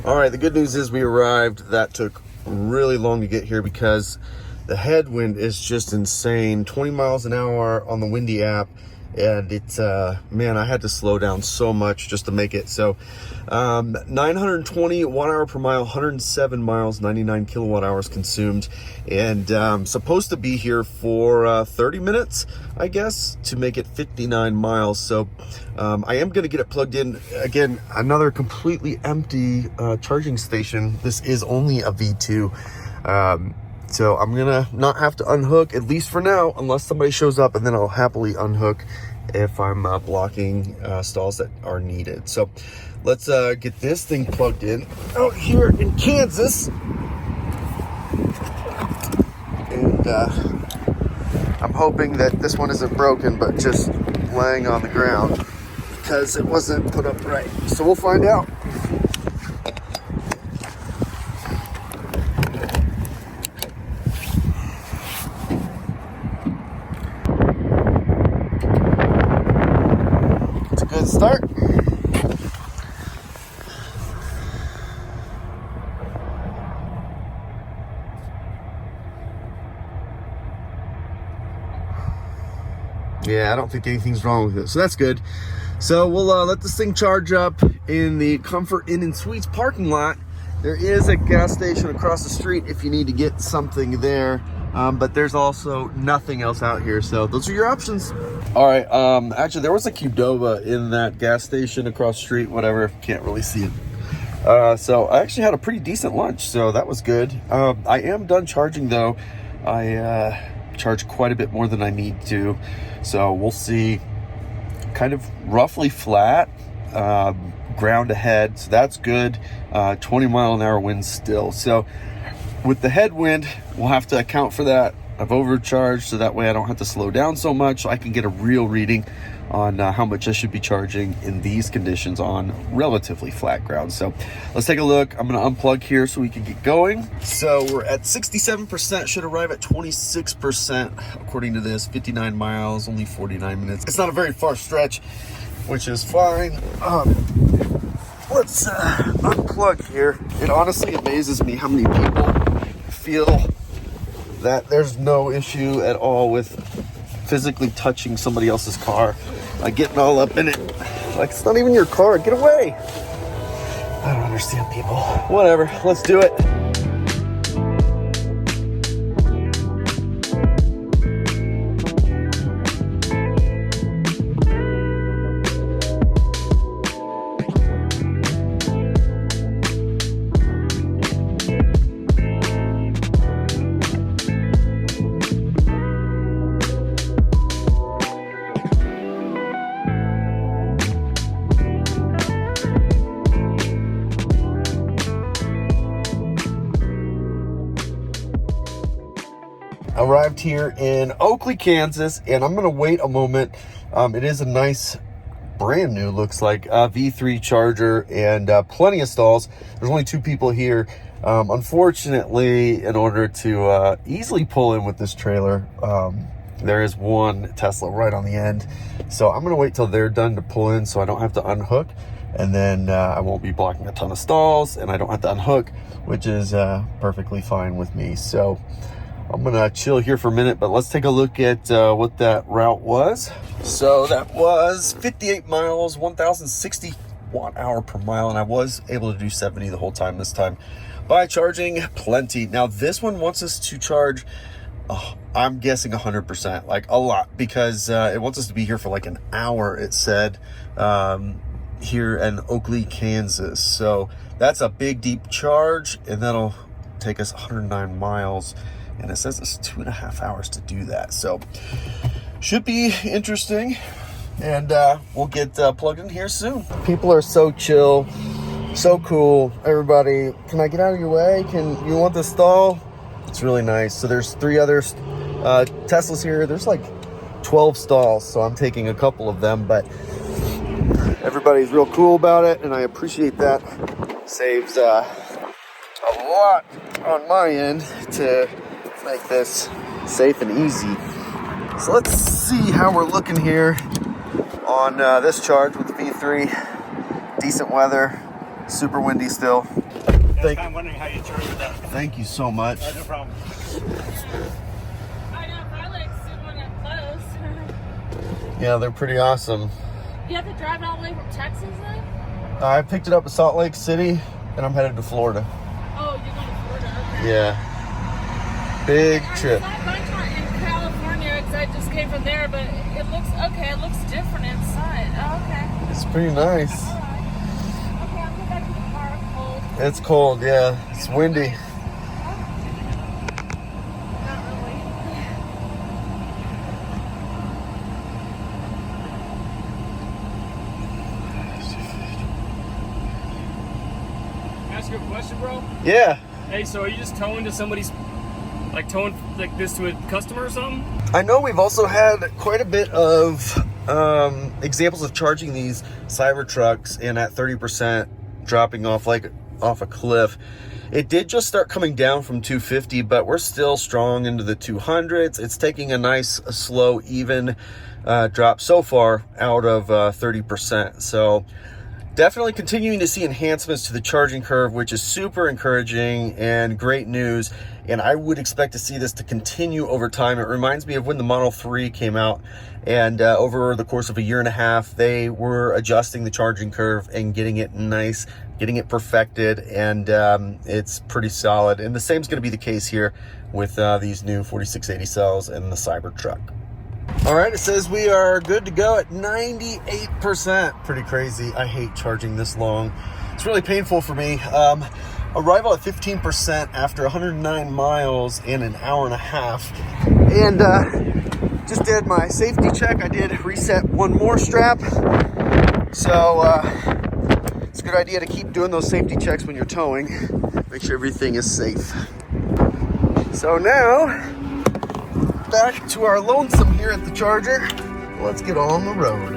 All right, the good news is we arrived. That took really long to get here because the headwind is just insane. 20 miles an hour on the windy app, and it's man, I had to slow down so much just to make it. So 920 watt hour per mile, 107 miles, 99 kilowatt hours consumed, and supposed to be here for 30 minutes, I guess, to make it 59 miles. So I am going to get it plugged in. Again, another completely empty charging station. This is only a V2. So I'm gonna not have to unhook, at least for now, unless somebody shows up, and then I'll happily unhook if I'm blocking stalls that are needed. So let's get this thing plugged in out here in Kansas. And I'm hoping that this one isn't broken, but just laying on the ground because it wasn't put up right. So we'll find out. It's a good start. Yeah, I don't think anything's wrong with it, so that's good. So we'll let this thing charge up in the Comfort Inn & Suites parking lot. There is a gas station across the street if you need to get something there, but there's also nothing else out here, so those are your options. All right, actually there was a Qdoba in that gas station across the street, whatever, can't really see it. So I actually had a pretty decent lunch, so that was good. I am done charging though. I charge quite a bit more than I need to, so we'll see. Kind of roughly flat, ground ahead, so that's good. 20-mile-an-hour winds still, so with the headwind we'll have to account for that. I've overcharged, so that way I don't have to slow down so much, so I can get a real reading on how much I should be charging in these conditions on relatively flat ground. So let's take a look. I'm going to unplug here so we can get going. So we're at 67%, should arrive at 26% according to this. 59 miles, only 49 minutes. It's not a very far stretch, which is fine. Let's unplug here. It honestly amazes me how many people feel that there's no issue at all with physically touching somebody else's car, like getting all up in it. Like, it's not even your car, get away. I don't understand people. Whatever, let's do it. Arrived here in Oakley, Kansas, and I'm gonna wait a moment. It is a nice, brand new, looks like, V3 charger and plenty of stalls. There's only 2 people here. Unfortunately, in order to easily pull in with this trailer, there is one Tesla right on the end. So I'm gonna wait till they're done to pull in so I don't have to unhook, and then I won't be blocking a ton of stalls and I don't have to unhook, which is perfectly fine with me. So I'm gonna chill here for a minute, but let's take a look at what that route was. So that was 58 miles, 1,060 watt-hour per mile, and I was able to do 70 the whole time this time by charging plenty. Now this one wants us to charge, I'm guessing 100%, like a lot, because it wants us to be here for like an hour, it said, here in Oakley, Kansas. So that's a big, deep charge, and that'll take us 109 miles. And it says it's 2.5 hours to do that. So should be interesting. And we'll get plugged in here soon. People are so chill, so cool. Everybody, can I get out of your way? You want the stall? It's really nice. So there's 3 other Teslas here. There's like 12 stalls, so I'm taking a couple of them, but everybody's real cool about it, and I appreciate that. Saves a lot on my end to make this safe and easy. So let's see how we're looking here on this charge with the V3. Decent weather, super windy still. I'm wondering how you charge with that. Thank you so much. No problem. I know, I like sit when I'm close. Yeah, they're pretty awesome. You have to drive all the way from Texas then? I picked it up at Salt Lake City, and I'm headed to Florida. Oh, you're going to Florida, okay. Yeah. Big trip. I saw a bunch in California because I just came from there, but it looks okay. It looks different inside. Oh, okay. It's pretty nice. All right. Okay, I'll go back to the car. It's cold. It's cold, yeah. It's windy. ask you a question, bro? Yeah. Hey, so are you just towing to somebody's, like towing like this to a customer or something? I know we've also had quite a bit of examples of charging these Cybertrucks and at 30% dropping off like off a cliff. It did just start coming down from 250, but we're still strong into the 200s. It's taking a nice, slow, even drop so far out of 30%. So definitely continuing to see enhancements to the charging curve, which is super encouraging and great news. And I would expect to see this to continue over time. It reminds me of when the Model 3 came out, and over the course of a year and a half, they were adjusting the charging curve and getting it nice, getting it perfected, and it's pretty solid. And the same is going to be the case here with these new 4680 cells and the Cybertruck. All right, it says we are good to go at 98%. Pretty crazy. I hate charging this long. It's really painful for me. Arrival at 15% after 109 miles in an hour and a half. And just did my safety check. I did reset one more strap. So it's a good idea to keep doing those safety checks when you're towing. Make sure everything is safe. So now, back to our lonesome here at the charger. Let's get on the road.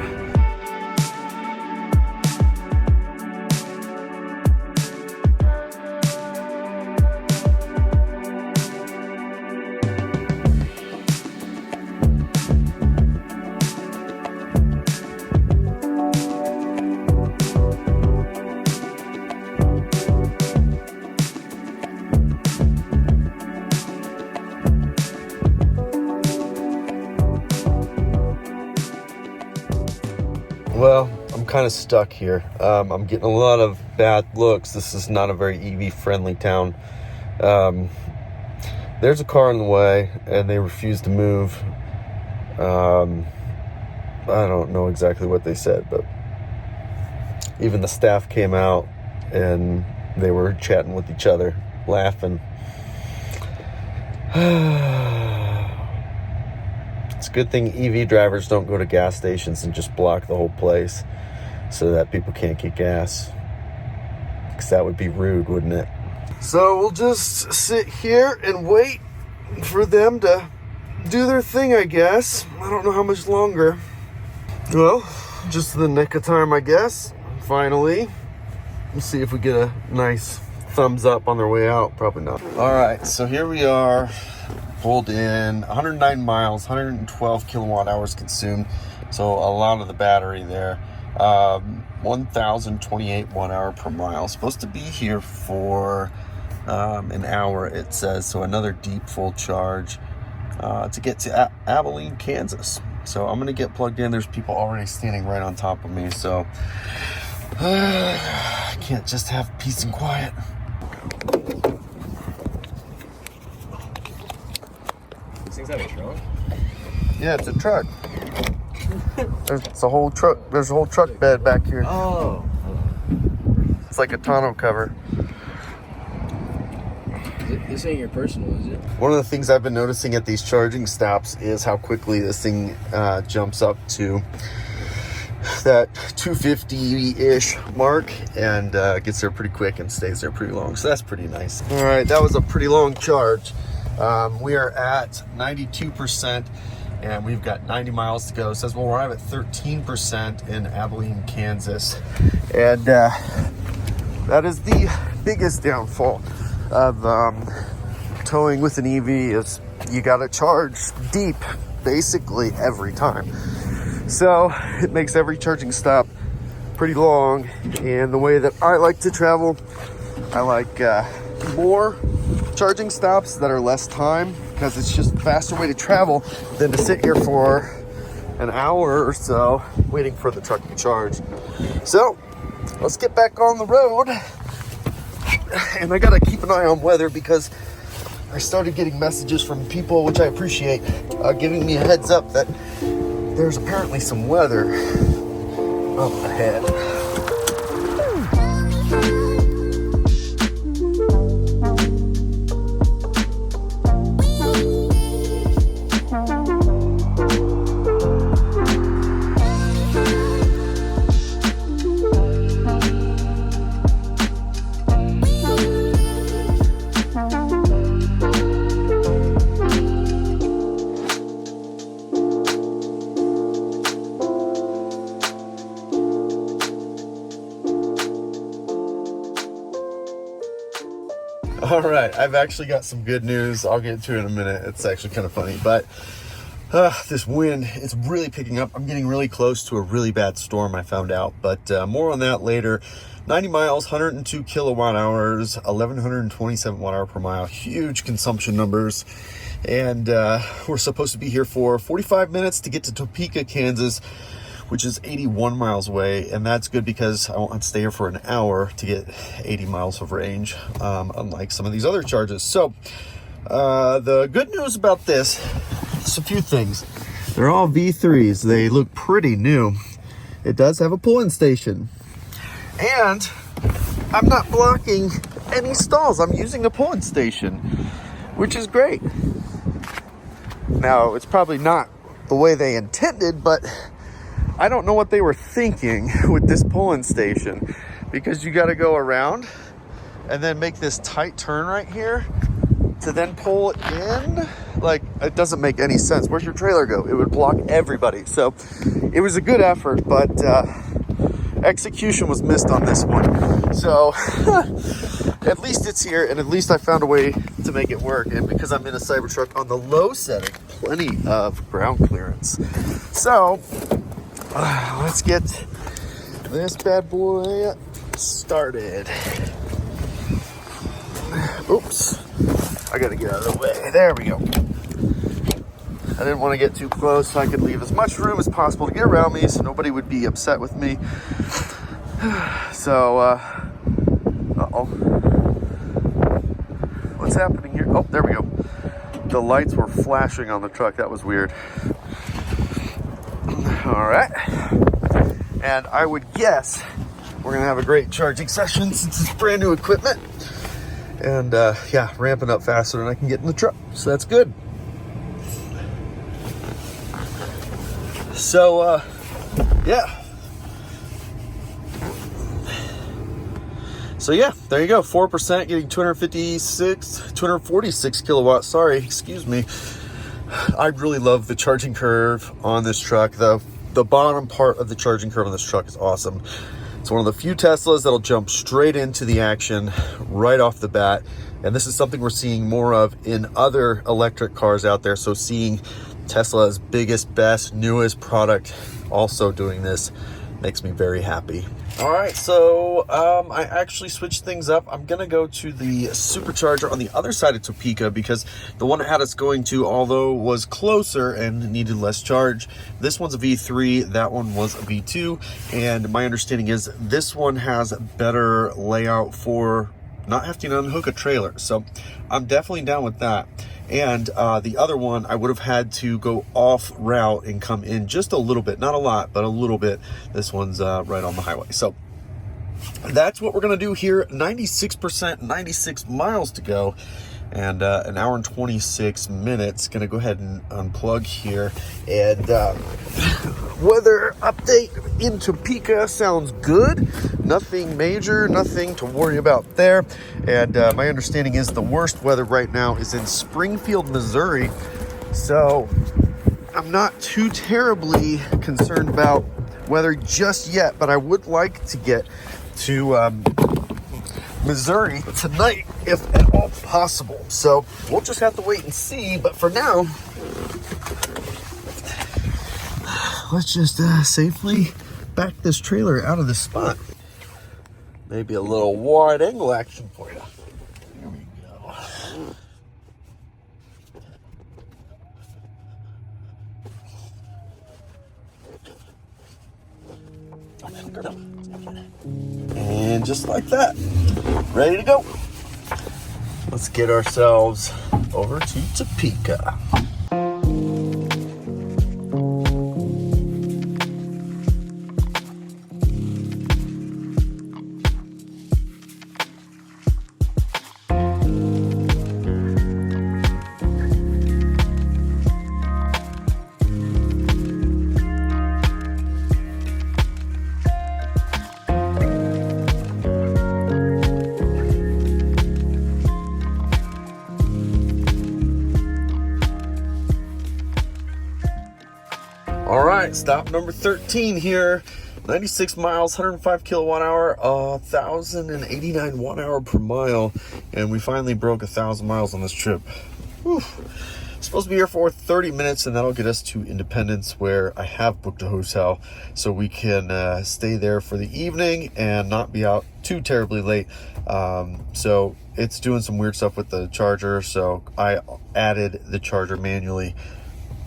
Well, I'm kind of stuck here. I'm getting a lot of bad looks. This is not a very EV-friendly town. There's a car in the way, and they refuse to move. I don't know exactly what they said, but even the staff came out, and they were chatting with each other, laughing. It's a good thing EV drivers don't go to gas stations and just block the whole place so that people can't get gas. Because that would be rude, wouldn't it? So we'll just sit here and wait for them to do their thing, I guess. I don't know how much longer. Well, just the nick of time, I guess. Finally. We'll see if we get a nice thumbs up on their way out. Probably not. All right, so here we are. Pulled in 109 miles, 112 kilowatt hours consumed. So a lot of the battery there. 1,028 1 hour per mile. Supposed to be here for an hour, it says. So another deep full charge to get to Abilene, Kansas. So I'm going to get plugged in. There's people already standing right on top of me. So I can't just have peace and quiet. Is that a truck? Yeah, it's a truck. There's a whole truck. There's a whole truck bed back here. Oh. It's like a tonneau cover. This ain't your personal, is it? One of the things I've been noticing at these charging stops is how quickly this thing jumps up to that 250-ish mark and gets there pretty quick and stays there pretty long. So that's pretty nice. All right, that was a pretty long charge. We are at 92% and we've got 90 miles to go. It says we'll arrive at 13% in Abilene, Kansas. And that is the biggest downfall of towing with an EV is you gotta charge deep basically every time. So it makes every charging stop pretty long. And the way that I like to travel, I like more charging stops that are less time, because it's just a faster way to travel than to sit here for an hour or so waiting for the truck to charge. So let's get back on the road. And I gotta keep an eye on weather because I started getting messages from people, which I appreciate, giving me a heads up that there's apparently some weather up ahead. All right, I've actually got some good news. I'll get to it in a minute. It's actually kind of funny, but this wind, it's really picking up. I'm getting really close to a really bad storm, I found out, but more on that later. 90 miles, 102 kilowatt hours, 1,127 watt hour per mile. Huge consumption numbers. And we're supposed to be here for 45 minutes to get to Topeka, Kansas, which is 81 miles away. And that's good because I won't have to stay here for an hour to get 80 miles of range, unlike some of these other charges. So the good news about this, just a few things. They're all V3s. They look pretty new. It does have a pull-in station. And I'm not blocking any stalls. I'm using the pull-in station, which is great. Now, it's probably not the way they intended, but I don't know what they were thinking with this pull-in station, because you got to go around and then make this tight turn right here to then pull it in. Like, it doesn't make any sense. Where's your trailer go? It would block everybody. So it was a good effort, but execution was missed on this one. So at least it's here, and at least I found a way to make it work. And because I'm in a Cybertruck on the low setting, plenty of ground clearance. So let's get this bad boy started. Oops, I gotta get out of the way. There we go. I didn't want to get too close so I could leave as much room as possible to get around me so nobody would be upset with me. So, uh-oh. What's happening here? Oh, there we go. The lights were flashing on the truck. That was weird. All right. And I would guess we're going to have a great charging session since it's brand new equipment. And, yeah, ramping up faster than I can get in the truck. So that's good. So, yeah. So yeah, there you go. 4% getting 246 kilowatts. Sorry, excuse me. I really love the charging curve on this truck. The bottom part of the charging curve on this truck is awesome. It's one of the few Teslas that'll jump straight into the action right off the bat. And this is something we're seeing more of in other electric cars out there. So seeing Tesla's biggest, best, newest product also doing this makes me very happy. All right, so I actually switched things up. I'm gonna go to the supercharger on the other side of Topeka because the one that had us going to, although was closer and needed less charge, this one's a V3, that one was a V2, and my understanding is this one has a better layout for not having to unhook a trailer. So I'm definitely down with that. And the other one, I would have had to go off route and come in just a little bit, not a lot, but a little bit. This one's right on the highway. So that's what we're going to do here. 96%, 96 miles to go, and an hour and 26 minutes. Going to go ahead and unplug here. And weather update in Topeka sounds good. Nothing major, nothing to worry about there. And my understanding is the worst weather right now is in Springfield, Missouri. So I'm not too terribly concerned about weather just yet, but I would like to get to Missouri tonight if at all possible. So we'll just have to wait and see. But for now, let's just safely back this trailer out of this spot. Maybe a little wide angle action for you. Here we go. And just like that, ready to go. Let's get ourselves over to Topeka. All right, stop number 13 here. 96 miles, 105 kilowatt hour, 1,089 watt hour per mile, and we finally broke 1,000 miles on this trip. Whew. Supposed to be here for 30 minutes, and that'll get us to Independence, where I have booked a hotel so we can stay there for the evening and not be out too terribly late. So it's doing some weird stuff with the charger, so I added the charger manually.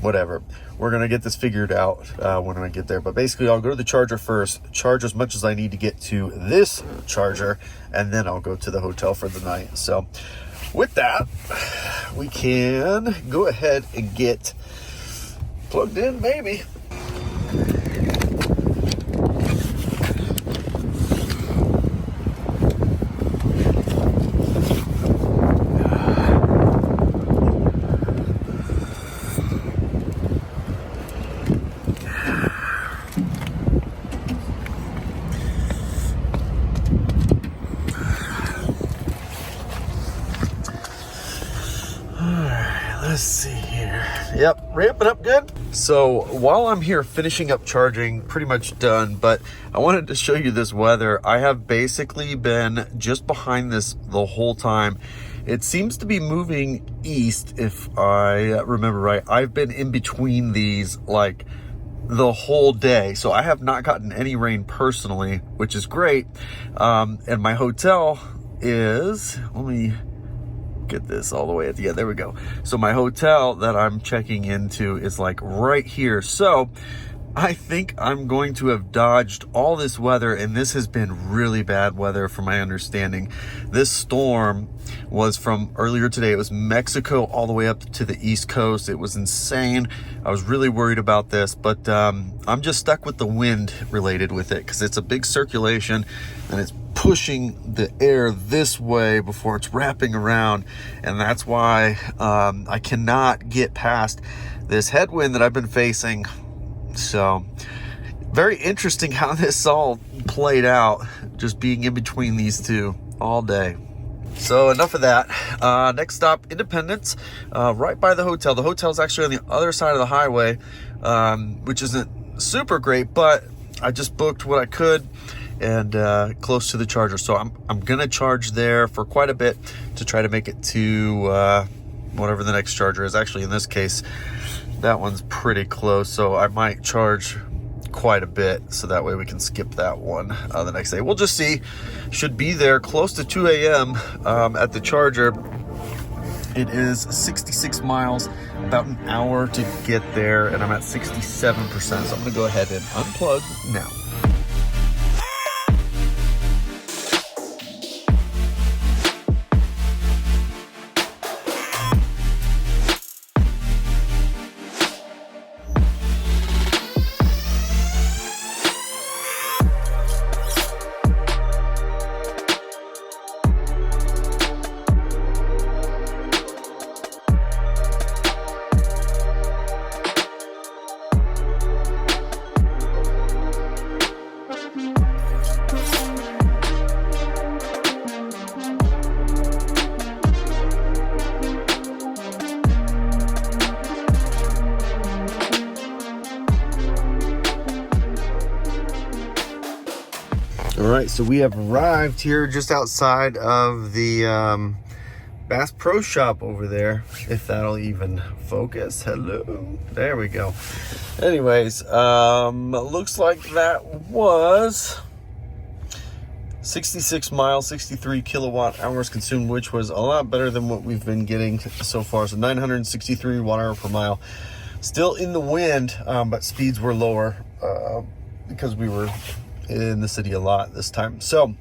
Whatever, we're gonna get this figured out when I get there. But basically, I'll go to the charger first, charge as much as I need to get to this charger, and then I'll go to the hotel for the night. So with that, we can go ahead and get plugged in, maybe. Let's see here. Yep, ramping up good. So while I'm here finishing up charging, pretty much done, but I wanted to show you this weather. I have basically been just behind this the whole time. It seems to be moving east, if I remember right. I've been in between these like the whole day, so I have not gotten any rain personally, which is great. And my hotel is, let me get this all the way at the end. There we go. So my hotel that I'm checking into is like right here. So I think I'm going to have dodged all this weather, and this has been really bad weather from my understanding. This storm was from earlier today. It was Mexico all the way up to the East Coast. It was insane. I was really worried about this, but I'm just stuck with the wind related with it because it's a big circulation and it's pushing the air this way before it's wrapping around, and that's why I cannot get past this headwind that I've been facing. So very interesting how this all played out, just being in between these two all day. So enough of that. Next stop, Independence, right by the hotel. The hotel's actually on the other side of the highway, which isn't super great, but I just booked what I could and close to the charger. So I'm gonna charge there for quite a bit to try to make it to whatever the next charger is. Actually, in this case, that one's pretty close, so I might charge quite a bit so that way we can skip that one the next day. We'll just see. Should be there close to 2 a.m. At the charger. It is 66 miles, about an hour to get there, and I'm at 67%, so I'm gonna go ahead and unplug now. All right, so we have arrived here just outside of the Bass Pro Shop over there, if that'll even focus. Hello, there we go. Anyways, looks like that was 66 miles, 63 kilowatt hours consumed, which was a lot better than what we've been getting so far. So 963 watt hour per mile. Still in the wind, but speeds were lower because we were in the city a lot this time. So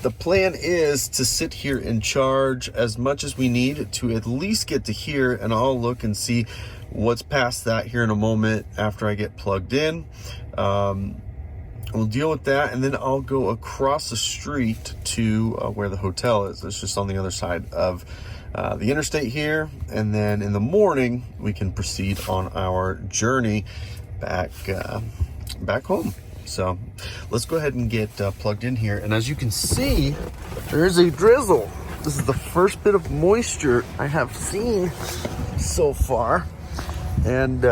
the plan is to sit here and charge as much as we need to at least get to here, and I'll look and see what's past that here in a moment after I get plugged in. We'll deal with that, and then I'll go across the street to where the hotel is. It's just on the other side of the interstate here, and then in the morning we can proceed on our journey back home. So let's go ahead and get plugged in here. And as you can see, there's a drizzle. This is the first bit of moisture I have seen so far. And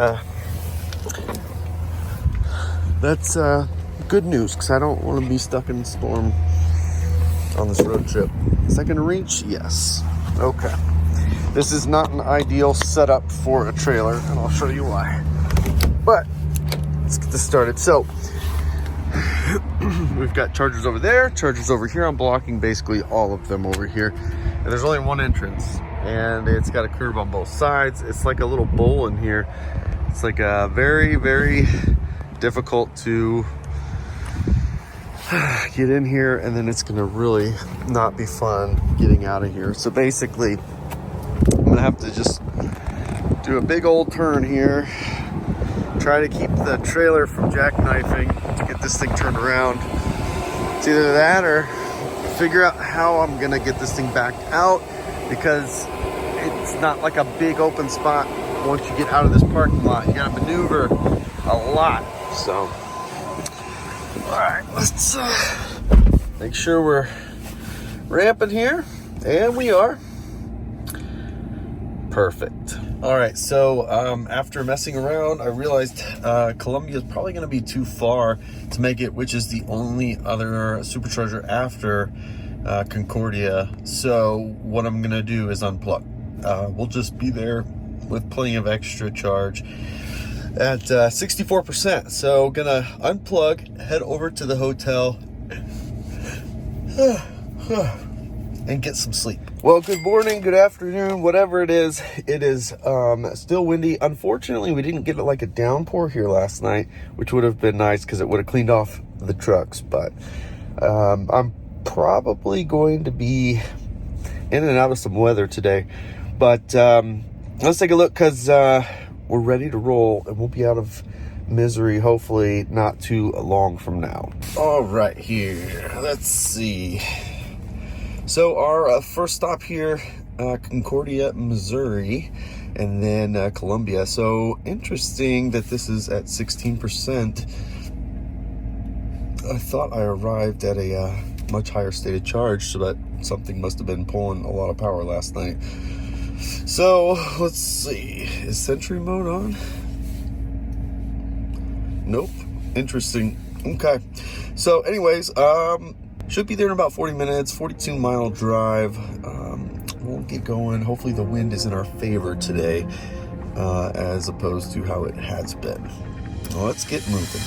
that's good news, because I don't want to be stuck in the storm on this road trip. Is that going to reach? Yes. Okay. This is not an ideal setup for a trailer, and I'll show you why. But let's get this started. So we've got chargers over there, chargers over here. I'm blocking basically all of them over here. And there's only one entrance, and it's got a curb on both sides. It's like a little bowl in here. It's like a very, very difficult to get in here, and then it's gonna really not be fun getting out of here. So basically, I'm gonna have to just do a big old turn here, try to keep the trailer from jackknifing to get this thing turned around. It's either that or figure out how I'm gonna get this thing back out, because it's not like a big open spot. Once you get out of this parking lot, you gotta maneuver a lot. So, all right, let's make sure we're ramping here, and we are. Perfect. All right, so after messing around, I realized Columbia is probably going to be too far to make it, which is the only other supercharger after Concordia. So what I'm going to do is unplug. We'll just be there with plenty of extra charge at 64%. So gonna unplug, head over to the hotel, and get some sleep. Well, good morning, good afternoon, whatever it is still windy. Unfortunately, we didn't get like a downpour here last night, which would have been nice because it would have cleaned off the trucks. But I'm probably going to be in and out of some weather today. But let's take a look, because we're ready to roll, and we'll be out of misery hopefully not too long from now. All right, here, let's see. So our first stop here, Concordia, Missouri, and then Columbia. So interesting that this is at 16%. I thought I arrived at a much higher state of charge, but something must have been pulling a lot of power last night. So let's see, is Sentry mode on? Nope. Interesting. Okay. So anyways, should be there in about 40 minutes, 42-mile drive. We'll get going. Hopefully the wind is in our favor today, as opposed to how it has been. Well, let's get moving.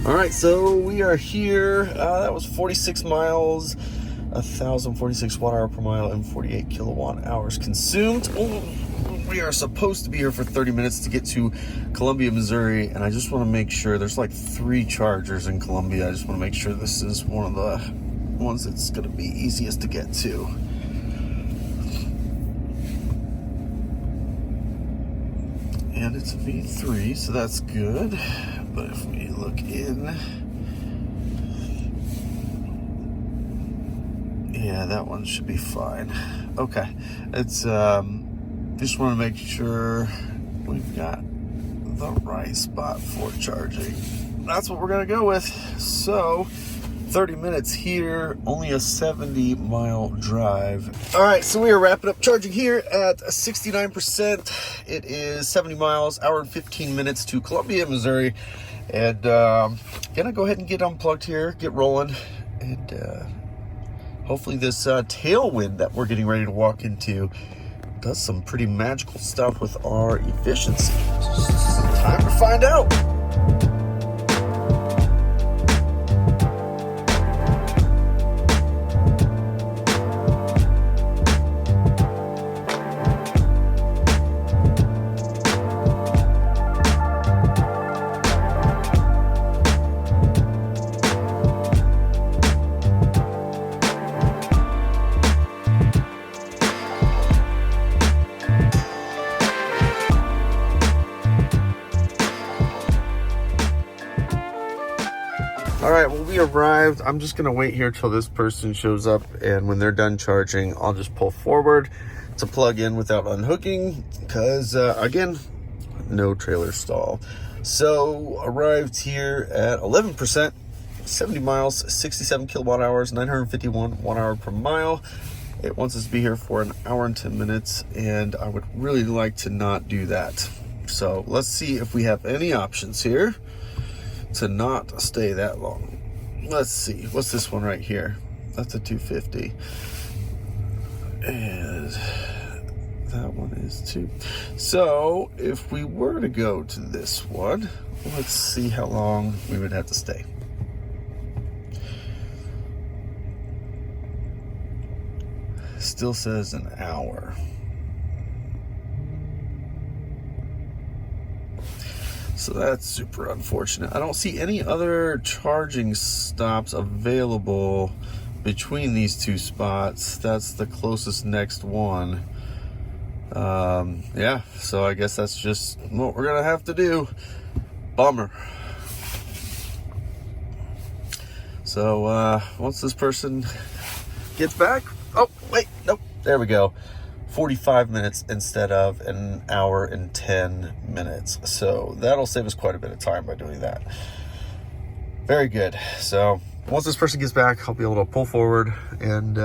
All right, so we are here. That was 46 miles, 1,046 watt-hour per mile, and 48 kilowatt hours consumed. We are supposed to be here for 30 minutes to get to Columbia, Missouri, and I just want to make sure, there's like 3 chargers in Columbia. I just want to make sure this is one of the ones that's going to be easiest to get to. And it's a V3, so that's good. But if we look in, yeah, that one should be fine. Okay, it's just want to make sure we've got the right spot for charging. That's what we're gonna go with. So 30 minutes here, only a 70-mile drive. All right, so we are wrapping up charging here at 69%. It is 70 miles, hour and 15 minutes to Columbia, Missouri. And gonna go ahead and get unplugged here, get rolling, and hopefully this tailwind that we're getting ready to walk into does some pretty magical stuff with our efficiency. Time to find out. we arrived. I'm just gonna wait here till this person shows up, and when they're done charging, I'll just pull forward to plug in without unhooking, because again, no trailer stall. So arrived here at 11%, 70 miles, 67 kilowatt hours, 951 watt hour per mile. It wants us to be here for an hour and 10 minutes, and I would really like to not do that. So let's see if we have any options here to not stay that long. Let's see, what's this one right here? That's a 250. And that one is too. So if we were to go to this one, let's see how long we would have to stay. Still says an hour. So that's super unfortunate. I don't see any other charging stops available between these two spots. That's the closest next one. Yeah, so I guess that's just what we're gonna have to do. Bummer. So once this person gets back, oh wait, nope, there we go. 45 minutes instead of an hour and 10 minutes. So that'll save us quite a bit of time by doing that. Very good. So once this person gets back, I'll be able to pull forward and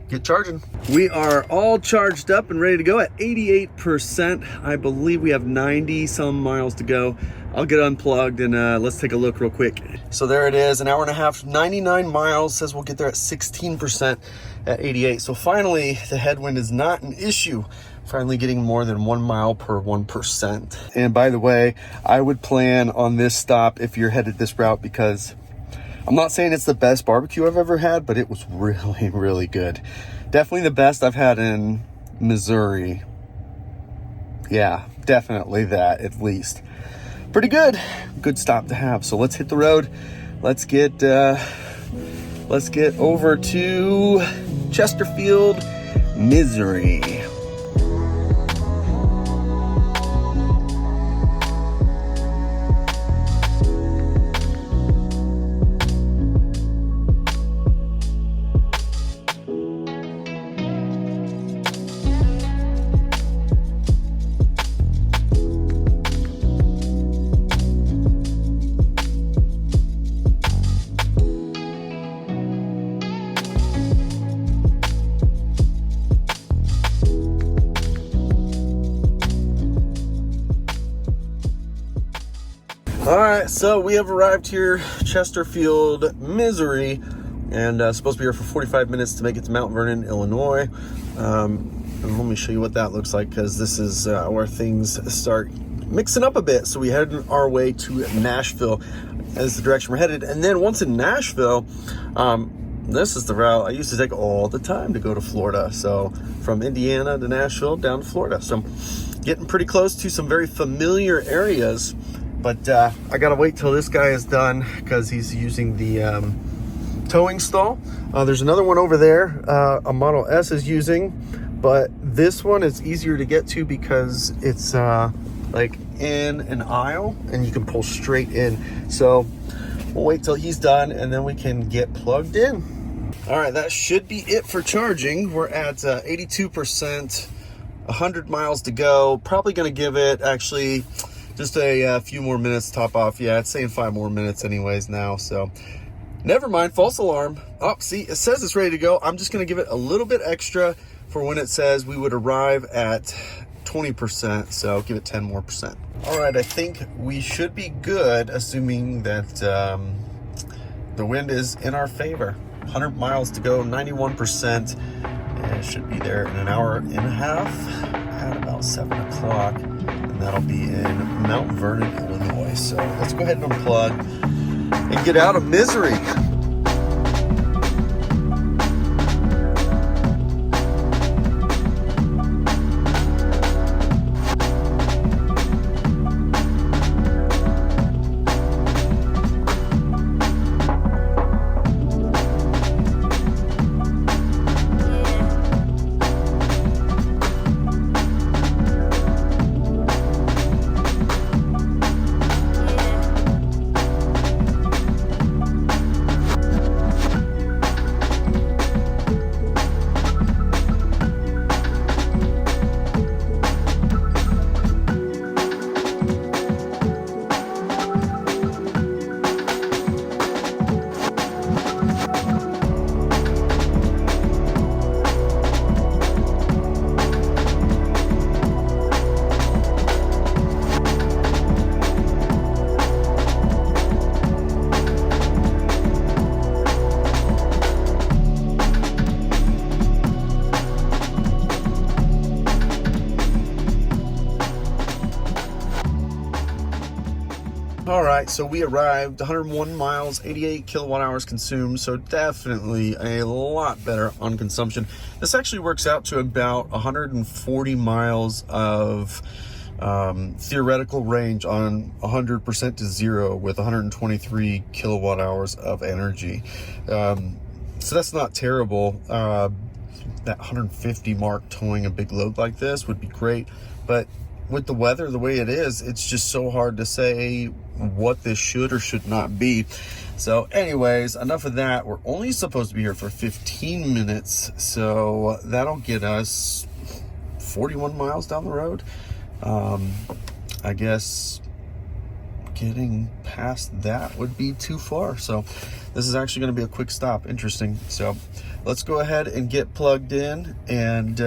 get charging. We are all charged up and ready to go at 88%. I believe we have 90 some miles to go. I'll get unplugged and let's take a look real quick. So there it is, an hour and a half, 99 miles. Says we'll get there at 16% at 88. So finally, the headwind is not an issue. Finally getting more than 1 mile per 1%. And by the way, I would plan on this stop if you're headed this route, because I'm not saying it's the best barbecue I've ever had, but it was really, really good. Definitely the best I've had in Missouri. Yeah, definitely that, at least. Pretty good. Good stop to have. So let's hit the road. Let's get over to Chesterfield, Missouri. All right, so we have arrived here, Chesterfield, Missouri, and supposed to be here for 45 minutes to make it to Mount Vernon, Illinois. And let me show you what that looks like, because this is where things start mixing up a bit. So we headed our way to Nashville as the direction we're headed. And then once in Nashville, this is the route I used to take all the time to go to Florida. So from Indiana to Nashville down to Florida. So getting pretty close to some very familiar areas. But I gotta wait till this guy is done, because he's using the towing stall. There's another one over there a Model S is using, but this one is easier to get to because it's like in an aisle and you can pull straight in. So we'll wait till he's done and then we can get plugged in. All right, that should be it for charging. We're at 82%, 100 miles to go. Probably gonna give it actually just a few more minutes to top off. Yeah, it's saying 5 more minutes anyways now, so never mind. False alarm. Oh, see, it says it's ready to go. I'm just going to give it a little bit extra for when it says we would arrive at 20%, so give it 10 more percent. All right, I think we should be good, assuming that the wind is in our favor. 100 miles to go, 91%, and it should be there in an hour and a half at about 7 o'clock. That'll be in Mount Vernon, Illinois. So let's go ahead and unplug and get out of misery. All right, so we arrived, 101 miles, 88 kilowatt hours consumed, so definitely a lot better on consumption. This actually works out to about 140 miles of theoretical range on 100% to zero with 123 kilowatt hours of energy. So that's not terrible. That 150 mark towing a big load like this would be great, but with the weather the way it is, it's just so hard to say what this should or should not be. So anyways, enough of that. We're only supposed to be here for 15 minutes, so that'll get us 41 miles down the road. I guess getting past that would be too far, so this is actually going to be a quick stop. Interesting. So let's go ahead and get plugged in, and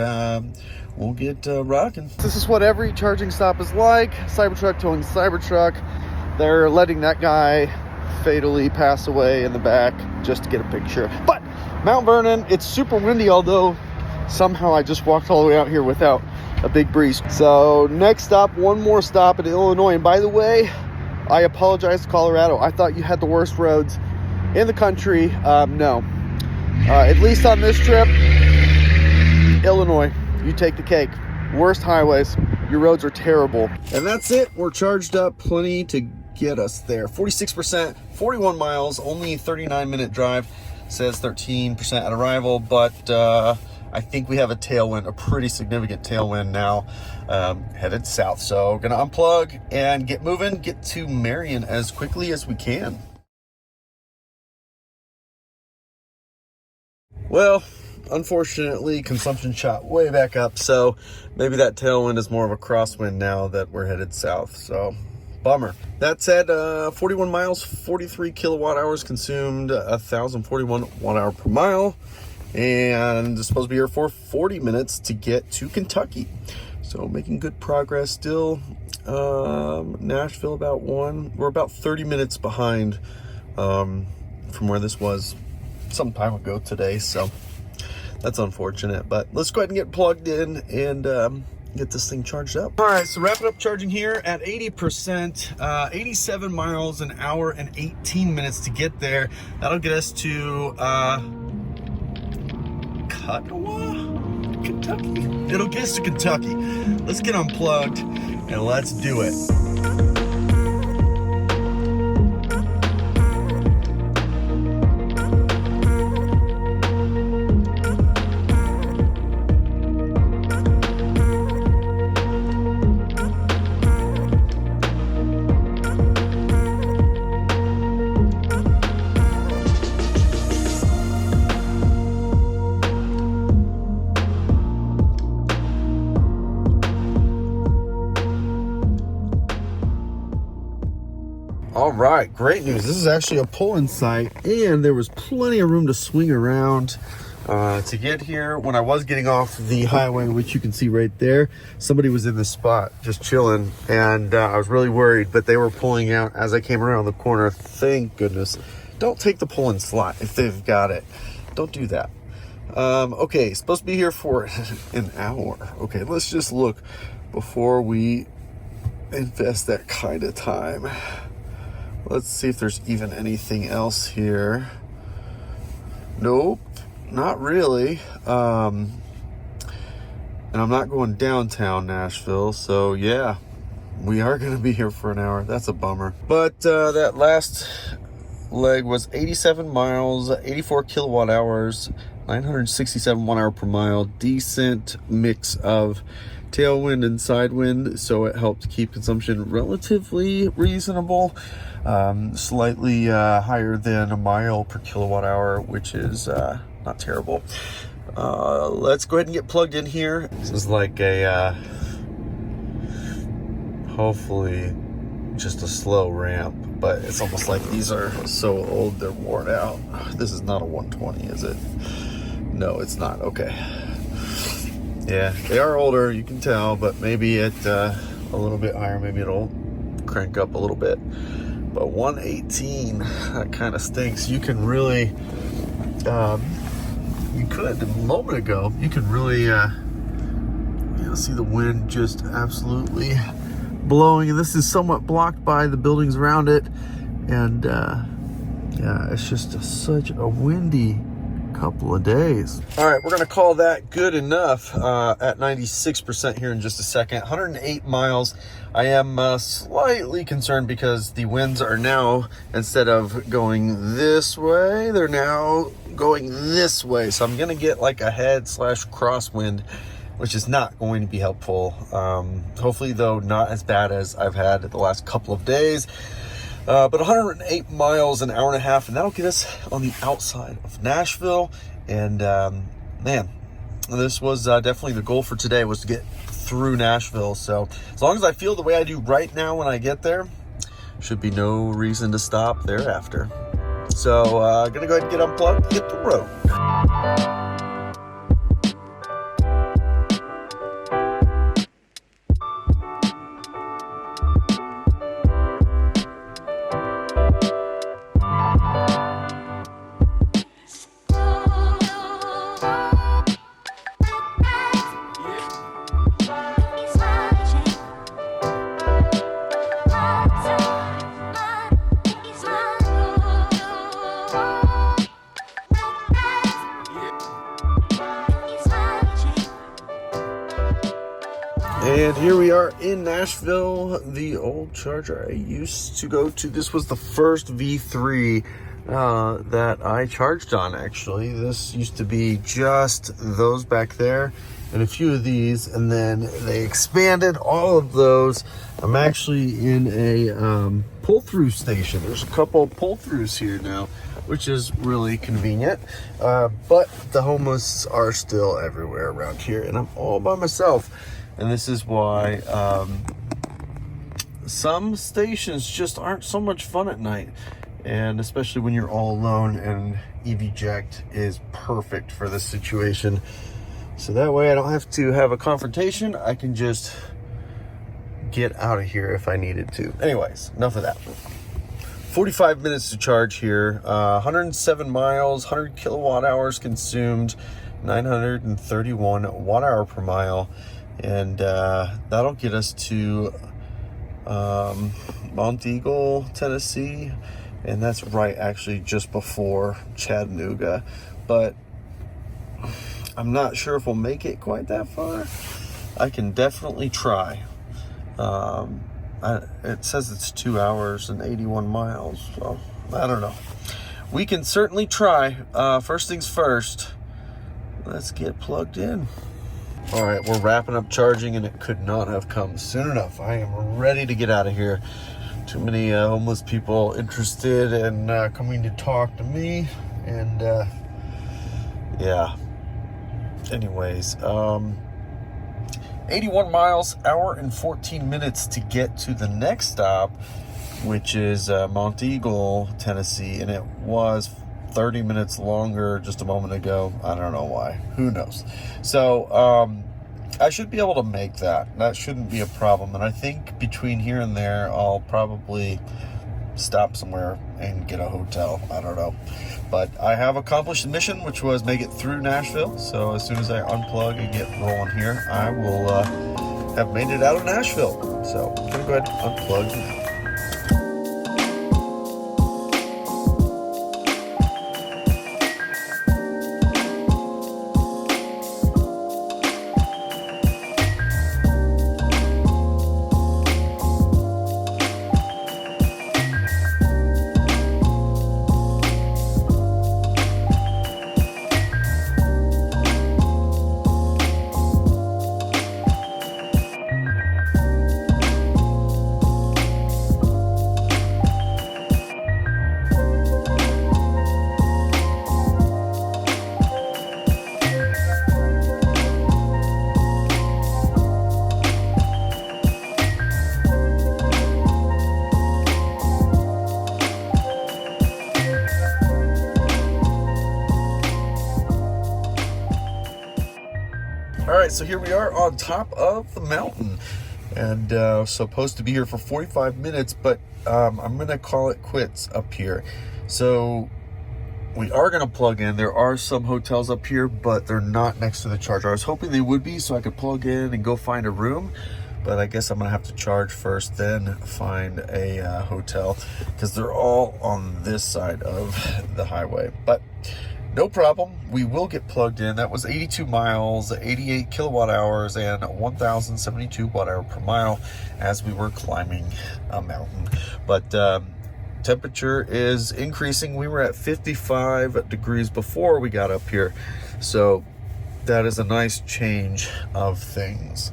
we'll get rocking. This is what every charging stop is like. Cybertruck towing Cybertruck. They're letting that guy fatally pass away in the back just to get a picture. But Mount Vernon, it's super windy, although somehow I just walked all the way out here without a big breeze. So next stop, one more stop in Illinois. And by the way, I apologize to Colorado. I thought you had the worst roads in the country. No. At least on this trip, Illinois, you take the cake. Worst highways. Your roads are terrible. And that's it. We're charged up plenty to get us there. 46%, 41 miles, only 39-minute drive. Says 13% at arrival, but I think we have a tailwind, a pretty significant tailwind now, headed south. So gonna unplug and get moving, get to Marion as quickly as we can. Well, unfortunately, consumption shot way back up, so maybe that tailwind is more of a crosswind now that we're headed south, so bummer. That said, 41 miles, 43 kilowatt hours consumed, 1,041 watt hour per mile, and supposed to be here for 40 minutes to get to Kentucky. So making good progress still. Nashville about 1. We're about 30 minutes behind from where this was some time ago today, so that's unfortunate, but let's go ahead and get plugged in and get this thing charged up. All right, so wrapping up charging here at 80%, 87 miles an hour and 18 minutes to get there. That'll get us to Kentucky. It'll get us to Kentucky. Let's get unplugged and let's do it. All right, great news. This is actually a pull-in site, and there was plenty of room to swing around to get here. When I was getting off the highway, which you can see right there, somebody was in this spot just chilling, and I was really worried, but they were pulling out as I came around the corner. Thank goodness. Don't take the pull-in slot if they've got it. Don't do that. Okay, supposed to be here for an hour. Okay, let's just look before we invest that kind of time. Let's see if there's even anything else here. Nope, not really. And I'm not going downtown Nashville, so yeah, we are going to be here for an hour. That's a bummer. But that last leg was 87 miles, 84 kilowatt hours, 967 watt hour per mile. Decent mix of tailwind and sidewind, so it helped keep consumption relatively reasonable. Slightly higher than a mile per kilowatt hour, which is not terrible. Let's go ahead and get plugged in here. This is like a hopefully just a slow ramp, but it's almost like these are so old they're worn out. This is not a 120, is it? No, it's not. Okay. Yeah, they are older, you can tell, but maybe at a little bit higher, maybe it'll crank up a little bit. But 118, that kind of stinks. You can really, you could, a moment ago, you can really, see the wind just absolutely blowing, and this is somewhat blocked by the buildings around it. And yeah, it's just such a windy couple of days. All right, we're gonna call that good enough at 96% here in just a second. 108 miles. I am slightly concerned because the winds are now, instead of going this way, they're now going this way. So I'm gonna get like a head/crosswind, which is not going to be helpful. Hopefully though, not as bad as I've had the last couple of days. But 108 miles, an hour and a half, and that'll get us on the outside of Nashville. And man, this was definitely the goal for today, was to get through Nashville. So as long as I feel the way I do right now when I get there, should be no reason to stop thereafter. So gonna go ahead and get unplugged and hit the road. And here we are in Nashville, the old charger I used to go to. This was the first V3 that I charged on, actually. This used to be just those back there and a few of these, and then they expanded all of those. I'm actually in a pull-through station. There's a couple pull-throughs here now, which is really convenient. But the homeless are still everywhere around here, and I'm all by myself. And this is why some stations just aren't so much fun at night, and especially when you're all alone, and EVject is perfect for this situation. So that way I don't have to have a confrontation. I can just get out of here if I needed to. Anyways, enough of that. 45 minutes to charge here, 107 miles, 100 kilowatt hours consumed, 931 watt hour per mile. And that'll get us to Mount Eagle, Tennessee, and that's right actually just before Chattanooga, but I'm not sure if we'll make it quite that far. I can definitely try. It says it's 2 hours and 81 miles, so I don't know. We can certainly try. First things first, let's get plugged in. All right, we're wrapping up charging, and it could not have come soon enough. I am ready to get out of here. Too many homeless people interested in coming to talk to me, and yeah. Anyways, 81 miles, hour and 14 minutes to get to the next stop, which is Mount Eagle, Tennessee, and it was 30 minutes longer just a moment ago. I don't know why. Who knows? So I should be able to make that. That shouldn't be a problem. And I think between here and there, I'll probably stop somewhere and get a hotel. I don't know. But I have accomplished the mission, which was make it through Nashville. So as soon as I unplug and get rolling here, I will have made it out of Nashville. So I'm going to go ahead and unplug now. All right, so here we are on top of the mountain, and supposed to be here for 45 minutes, but I'm gonna call it quits up here. So we are gonna plug in. There are some hotels up here, but they're not next to the charger. I was hoping they would be, so I could plug in and go find a room, but I guess I'm gonna have to charge first, then find a hotel, because they're all on this side of the highway. But no problem, we will get plugged in. That was 82 miles, 88 kilowatt hours, and 1,072 watt hour per mile as we were climbing a mountain. But temperature is increasing. We were at 55 degrees before we got up here, so that is a nice change of things.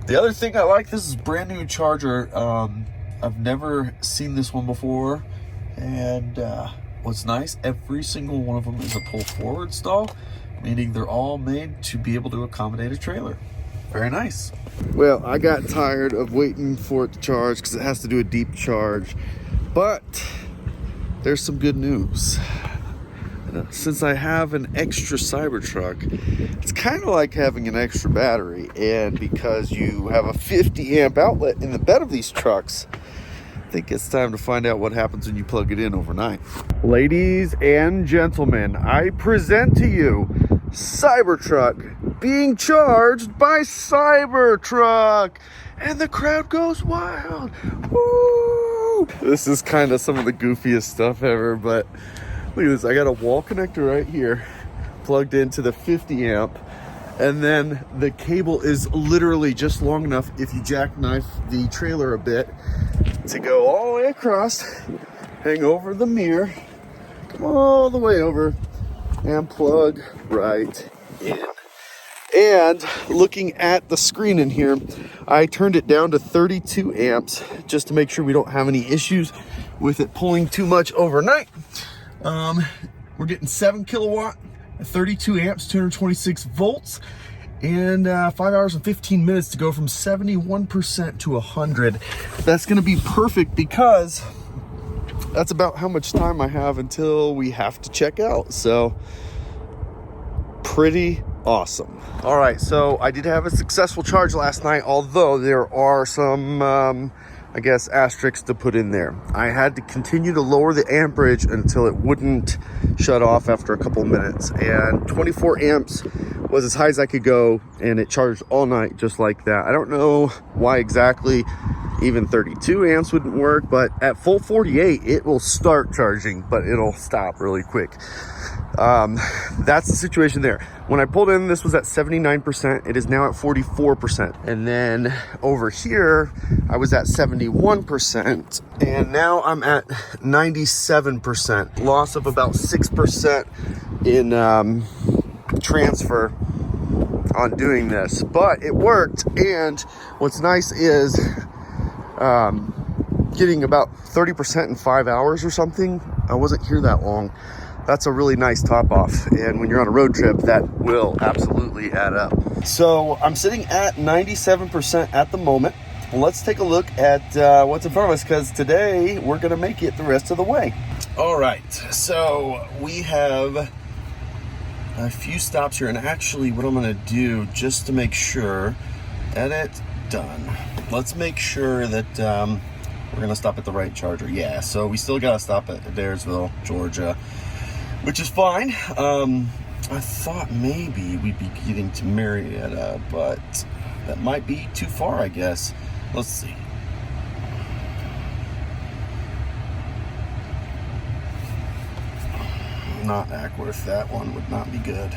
The other thing I like, this is brand new charger. I've never seen this one before, and what's nice, every single one of them is a pull forward stall, meaning they're all made to be able to accommodate a trailer. Very nice. Well, I got tired of waiting for it to charge because it has to do a deep charge, but there's some good news. Since I have an extra Cybertruck, it's kind of like having an extra battery, and because you have a 50 amp outlet in the bed of these trucks, I think it's time to find out what happens when you plug it in overnight. Ladies and gentlemen, I present to you Cybertruck being charged by Cybertruck, and the crowd goes wild. Woo! This is kind of some of the goofiest stuff ever, but look at this. I got a wall connector right here plugged into the 50 amp, and then the cable is literally just long enough, if you jackknife the trailer a bit, to go all the way across, hang over the mirror, come all the way over, and plug right in. And looking at the screen in here, I turned it down to 32 amps just to make sure we don't have any issues with it pulling too much overnight. We're getting 7 kilowatt, 32 amps, 226 volts, and 5 hours and 15 minutes to go from 71% to 100. That's going to be perfect because that's about how much time I have until we have to check out. So pretty awesome. All right, so I did have a successful charge last night, although there are some I guess asterisks to put in there. I had to continue to lower the amperage until it wouldn't shut off after a couple minutes, and 24 amps was as high as I could go, and it charged all night just like that. I don't know why exactly even 32 amps wouldn't work, but at full 48 it will start charging, but it'll stop really quick. That's the situation there. When I pulled in, this was at 79%. It is now at 44%. And then over here, I was at 71%. And now I'm at 97%. Loss of about 6% in transfer on doing this. But it worked. And what's nice is getting about 30% in 5 hours or something. I wasn't here that long. That's a really nice top off, and when you're on a road trip, that will absolutely add up. So I'm sitting at 97% at the moment. Let's take a look at what's in front of us, because today we're gonna make it the rest of the way. All right, so we have a few stops here, and actually what I'm gonna do, just to make sure, edit, done. Let's make sure that we're gonna stop at the right charger. Yeah, so we still gotta stop at Adairsville, Georgia, which is fine. I thought maybe we'd be getting to Marietta, but that might be too far, I guess. Let's see. Not Ackworth, that one would not be good.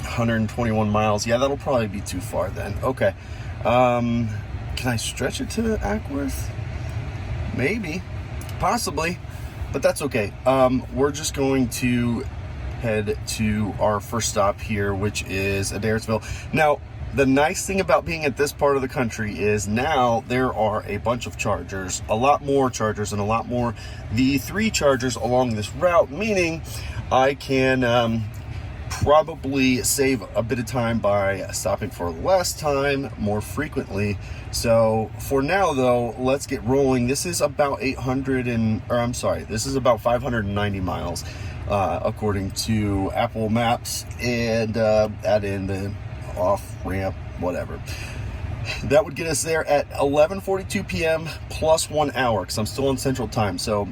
121 miles, yeah, that'll probably be too far then. Okay, can I stretch it to Ackworth? Maybe, possibly. But that's okay. We're just going to head to our first stop here, which is Adairsville. Now, the nice thing about being at this part of the country is now there are a bunch of chargers, a lot more chargers, and a lot more V3 chargers along this route, meaning I can probably save a bit of time by stopping for less time more frequently. So for now though, let's get rolling. This is about this is about 590 miles according to Apple Maps, and add in the off ramp, whatever. That would get us there at 11:42 p.m. plus 1 hour, because I'm still on Central Time. So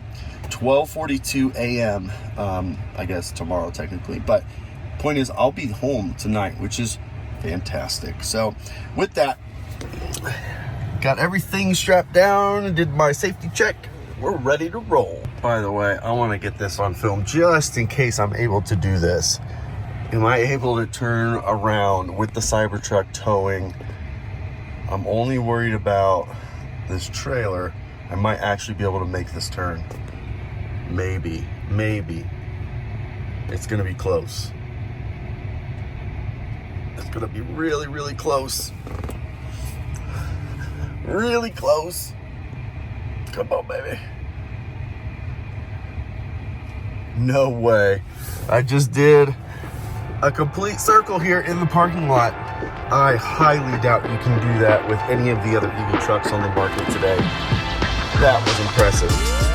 12:42 a.m. I guess tomorrow technically, but point is I'll be home tonight, which is Fantastic. So with that, got everything strapped down, did my safety check. We're ready to roll. By the way, I want to get this on film just in case I'm able to do this. Am I able to turn around with the Cybertruck towing? I'm only worried about this trailer. I might actually be able to make this turn. Maybe. It's gonna be close. It's gonna be really, really close. Really close. Come on, baby. No way. I just did a complete circle here in the parking lot. I highly doubt you can do that with any of the other EV trucks on the market today. That was impressive.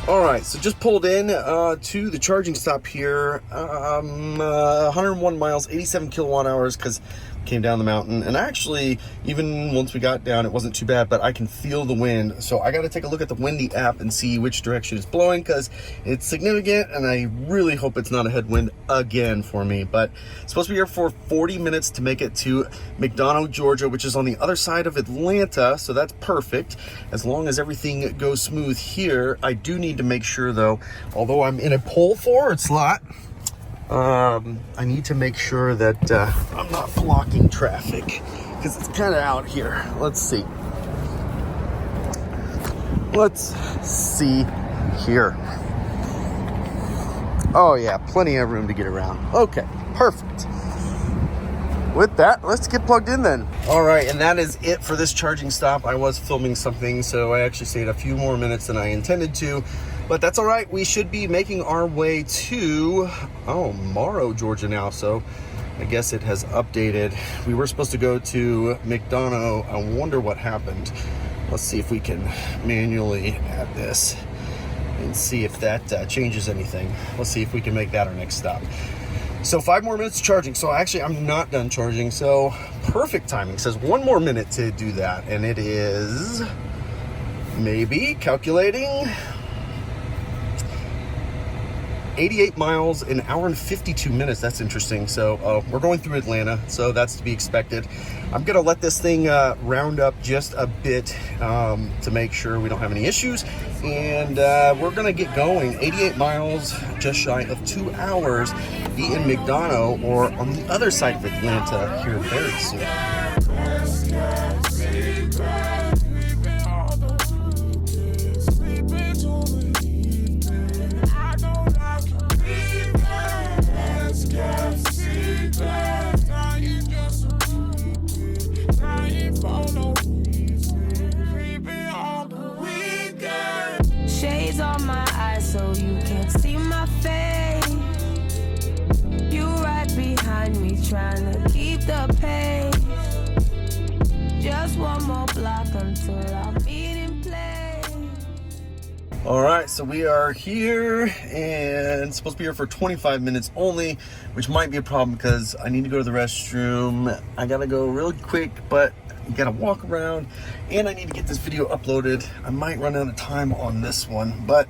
All right, so just pulled in to the charging stop here. 101 miles, 87 kilowatt hours, because came down the mountain. And actually, even once we got down, it wasn't too bad, but I can feel the wind. So I got to take a look at the windy app and see which direction it's blowing, because it's significant, and I really hope it's not a headwind again for me. But it's supposed to be here for 40 minutes to make it to McDonough, Georgia, which is on the other side of Atlanta. So that's perfect. As long as everything goes smooth here, I do need to make sure, though, although I'm in a pull forward slot, I need to make sure that I'm not blocking traffic, because it's kind of out here. Let's see here. Oh yeah, plenty of room to get around. Okay, perfect. With that, let's get plugged in then. All right, and that is it for this charging stop. I was filming something, so I actually stayed a few more minutes than I intended to, but that's all right. We should be making our way to, Morrow, Georgia now, so I guess it has updated. We were supposed to go to McDonough. I wonder what happened. Let's see if we can manually add this and see if that changes anything. Let's see if we can make that our next stop. So 5 more minutes of charging. So actually, I'm not done charging. So perfect timing. It says 1 more minute to do that. And it is maybe calculating 88 miles, an hour and 52 minutes. That's interesting. So we're going through Atlanta, so that's to be expected. I'm gonna let this thing round up just a bit to make sure we don't have any issues. And we're gonna get going. 88 miles, just shy of 2 hours, be in McDonough or on the other side of Atlanta here very soon. Shades on my eyes so you can't see my face. You right behind me trying to keep the pace. Just 1 more block until I meet in place. All right, so we are here and supposed to be here for 25 minutes only, which might be a problem because I need to go to the restroom. I gotta go really quick, but you gotta walk around, and I need to get this video uploaded. I might run out of time on this one, but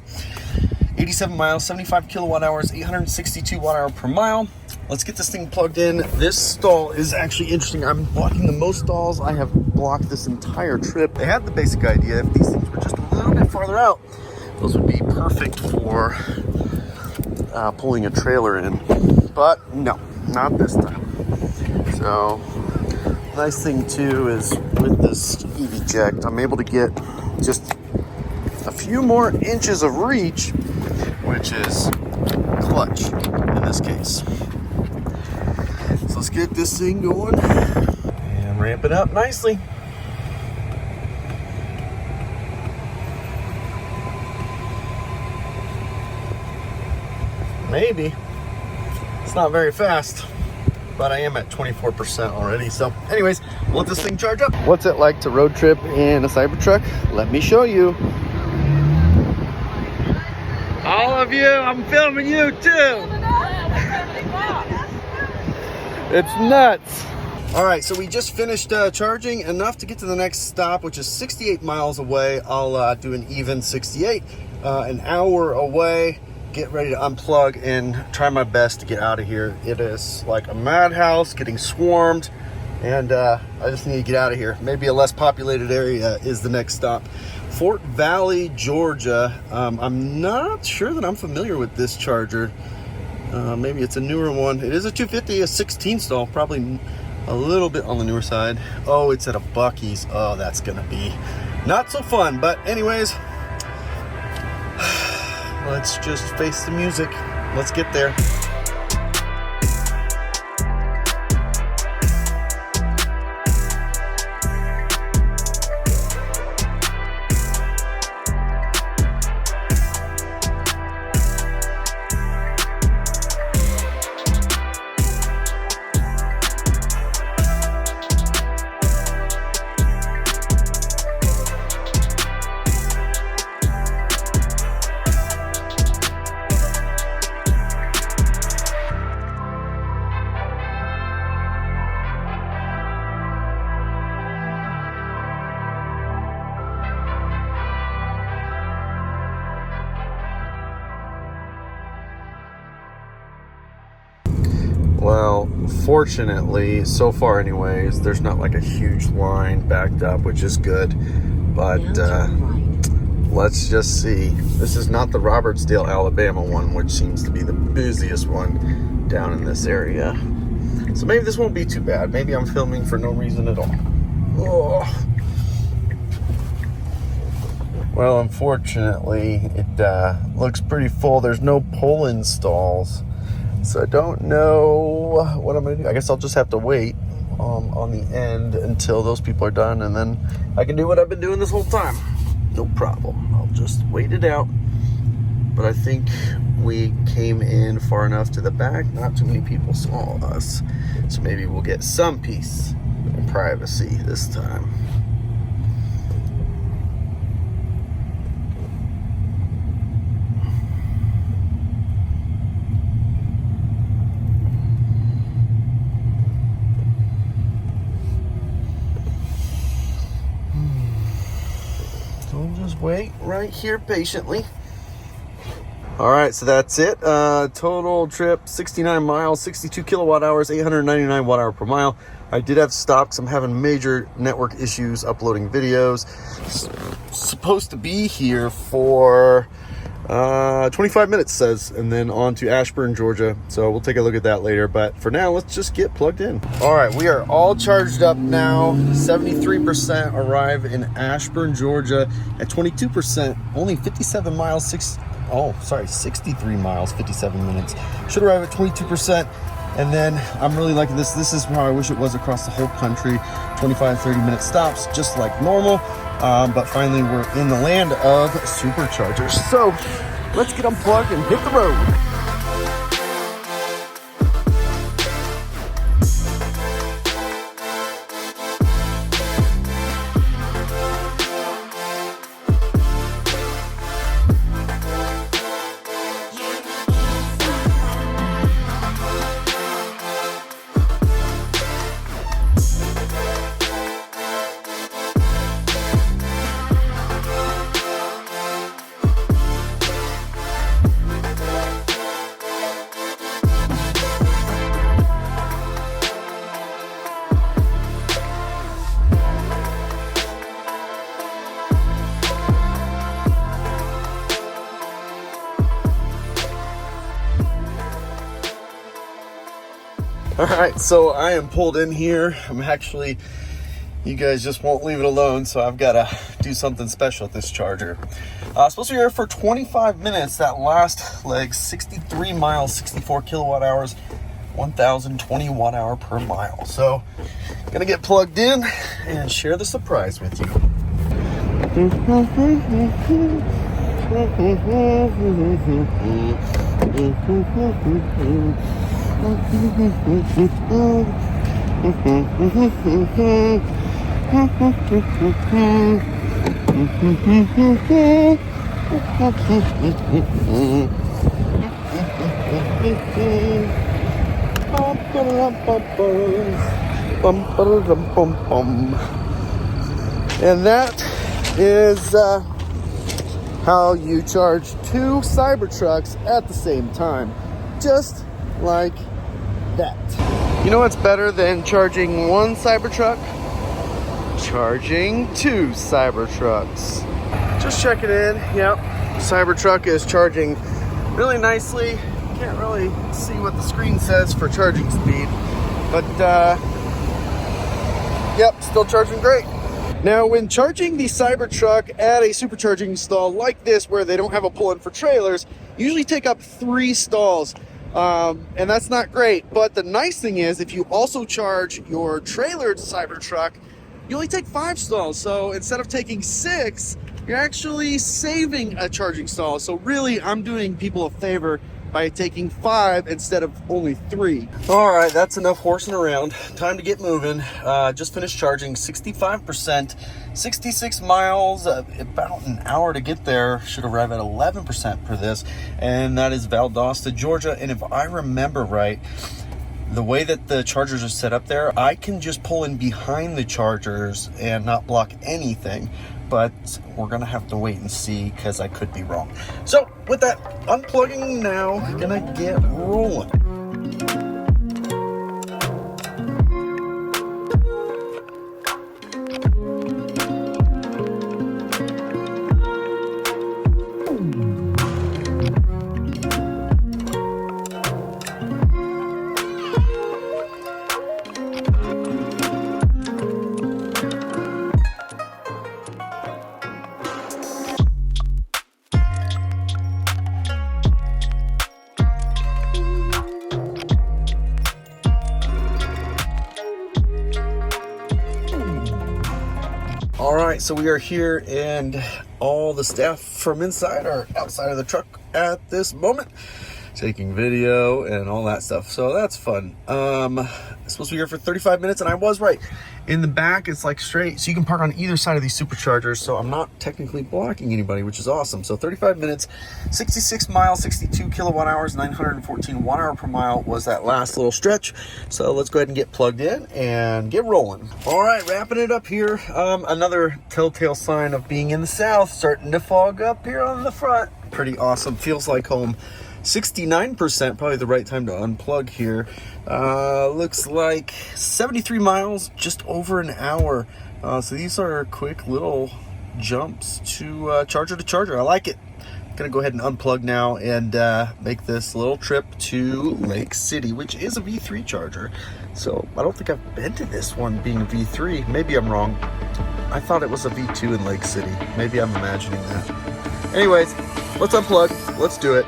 87 miles, 75 kilowatt hours, 862 watt hour per mile. Let's get this thing plugged in. This stall is actually interesting. I'm blocking the most stalls I have blocked this entire trip. They had the basic idea. If these things were just a little bit farther out, those would be perfect for pulling a trailer in. But no, not this time. So, nice thing too is with this EVject, I'm able to get just a few more inches of reach, which is clutch in this case. So let's get this thing going and ramp it up nicely. Maybe. It's not very fast, but I am at 24% already. So anyways, we'll let this thing charge up. What's it like to road trip in a Cybertruck? Let me show you. All of you, I'm filming you too. It's nuts. All right, so we just finished charging enough to get to the next stop, which is 68 miles away. I'll do an even 68, an hour away. Get ready to unplug and try my best to get out of here. It is like a madhouse, getting swarmed, and I just need to get out of here. Maybe a less populated area is the next stop. Fort Valley, Georgia. I'm not sure that I'm familiar with this charger. Maybe it's a newer one. It is a 250, a 16 stall, probably a little bit on the newer side. Oh, it's at a Buc-ee's. Oh, that's gonna be not so fun. But anyways, let's just face the music. Let's get there. Well, fortunately, so far anyways, there's not like a huge line backed up, which is good. But let's just see. This is not the Robertsdale, Alabama one, which seems to be the busiest one down in this area. So maybe this won't be too bad. Maybe I'm filming for no reason at all. Oh. Well, unfortunately, it looks pretty full. There's no pull-in stalls. So I don't know what I'm gonna do. I guess I'll just have to wait on the end until those people are done, and then I can do what I've been doing this whole time. No problem. I'll just wait it out. But I think we came in far enough to the back. Not too many people saw us. So maybe we'll get some peace and privacy this time. Just wait right here patiently. All right, so that's it. Total trip 69 miles, 62 kilowatt hours, 899 watt hour per mile. I did have to stop because I'm having major network issues uploading videos. Supposed to be here for 25 minutes, says, and then on to Ashburn, Georgia. So we'll take a look at that later. But for now, let's just get plugged in. All right, we are all charged up now. 73% arrive in Ashburn, Georgia at 22%, only 57 miles, 63 miles, 57 minutes. Should arrive at 22%. And then I'm really liking this. This is how I wish it was across the whole country. 25, 30-minute stops, just like normal. But finally, we're in the land of superchargers. So let's get unplugged and hit the road. All right, so I am pulled in here. I'm actually, you guys just won't leave it alone, so I've got to do something special at this charger. Supposed to be here for 25 minutes. That last leg, 63 miles, 64 kilowatt hours, 1,020 watt hour per mile. So, gonna get plugged in and share the surprise with you. And that is how you charge 2 Cybertrucks at the same time, just like that. You know what's better than charging 1 Cybertruck? Charging 2 Cybertrucks. Just checking in. Yep, Cybertruck is charging really nicely. Can't really see what the screen says for charging speed, but yep, still charging great. Now, when charging the Cybertruck at a supercharging stall like this, where they don't have a pull-in for trailers, usually take up 3 stalls. And that's not great. But the nice thing is, if you also charge your trailer Cybertruck, you only take 5 stalls. So instead of taking 6, you're actually saving a charging stall. So really, I'm doing people a favor by taking 5 instead of only 3. All right, that's enough horsing around. Time to get moving. Just finished charging 65%, 66 miles, about an hour to get there. Should arrive at 11% for this, and that is Valdosta, Georgia. And if I remember right, the way that the chargers are set up there, I can just pull in behind the chargers and not block anything. But we're gonna have to wait and see, because I could be wrong. So with that, unplugging now, gonna get rolling. All right, so we are here, and all the staff from inside are outside of the truck at this moment, taking video and all that stuff. So that's fun. It's supposed to be here for 35 minutes, and I was right. In the back, it's like straight, so you can park on either side of these superchargers, so I'm not technically blocking anybody, which is awesome. So 35 minutes, 66 miles, 62 kilowatt hours, 914 watt hour per mile was that last little stretch. So let's go ahead and get plugged in and get rolling. All right, wrapping it up here. Another telltale sign of being in the South, starting to fog up here on the front. Pretty awesome, feels like home. 69%, probably the right time to unplug here. Looks like 73 miles, just over an hour. So these are quick little jumps to charger to charger. I like it. Gonna go ahead and unplug now and make this little trip to Lake City, which is a V3 charger. So I don't think I've been to this one being a V3. Maybe I'm wrong. I thought it was a V2 in Lake City. Maybe I'm imagining that. Anyways, let's unplug. Let's do it.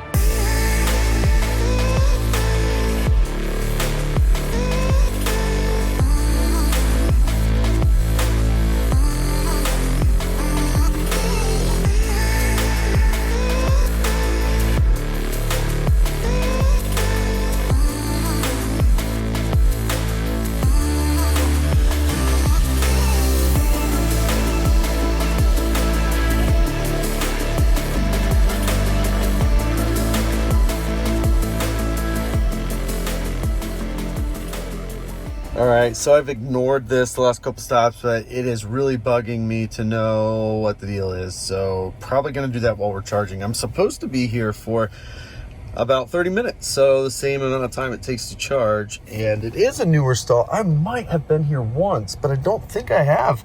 All right, so I've ignored this the last couple stops, but it is really bugging me to know what the deal is. So probably gonna do that while we're charging. I'm supposed to be here for about 30 minutes, so the same amount of time it takes to charge. And it is a newer stall. I might have been here once, but I don't think I have.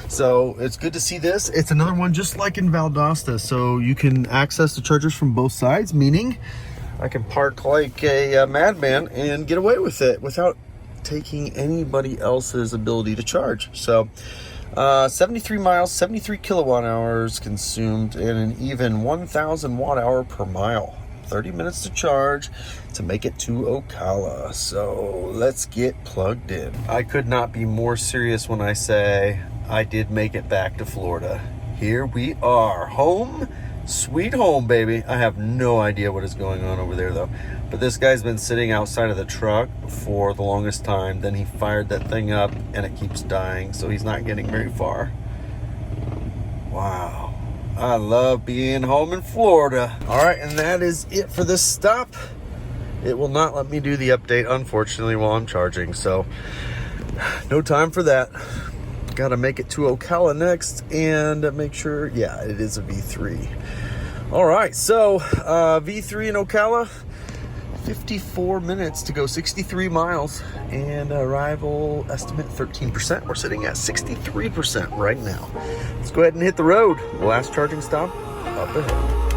So it's good to see this. It's another one just like in Valdosta. So you can access the chargers from both sides, meaning I can park like a madman and get away with it without taking anybody else's ability to charge. So 73 miles, 73 kilowatt hours consumed, and an even 1,000 watt hour per mile. 30 minutes to charge to make it to Ocala. So let's get plugged in. I could not be more serious when I say I did make it back to Florida. Here we are, home sweet home, baby. I have no idea what is going on over there though, but this guy's been sitting outside of the truck for the longest time. Then he fired that thing up and it keeps dying, so he's not getting very far. Wow, I love being home in Florida. All right, and that is it for this stop. It will not let me do the update, unfortunately, while I'm charging, so no time for that. Gotta make it to Ocala next and make sure, yeah, it is a V3. All right, so V3 in Ocala, 54 minutes to go 63 miles, and arrival estimate 13%. We're sitting at 63% right now. Let's go ahead and hit the road. Last charging stop up ahead.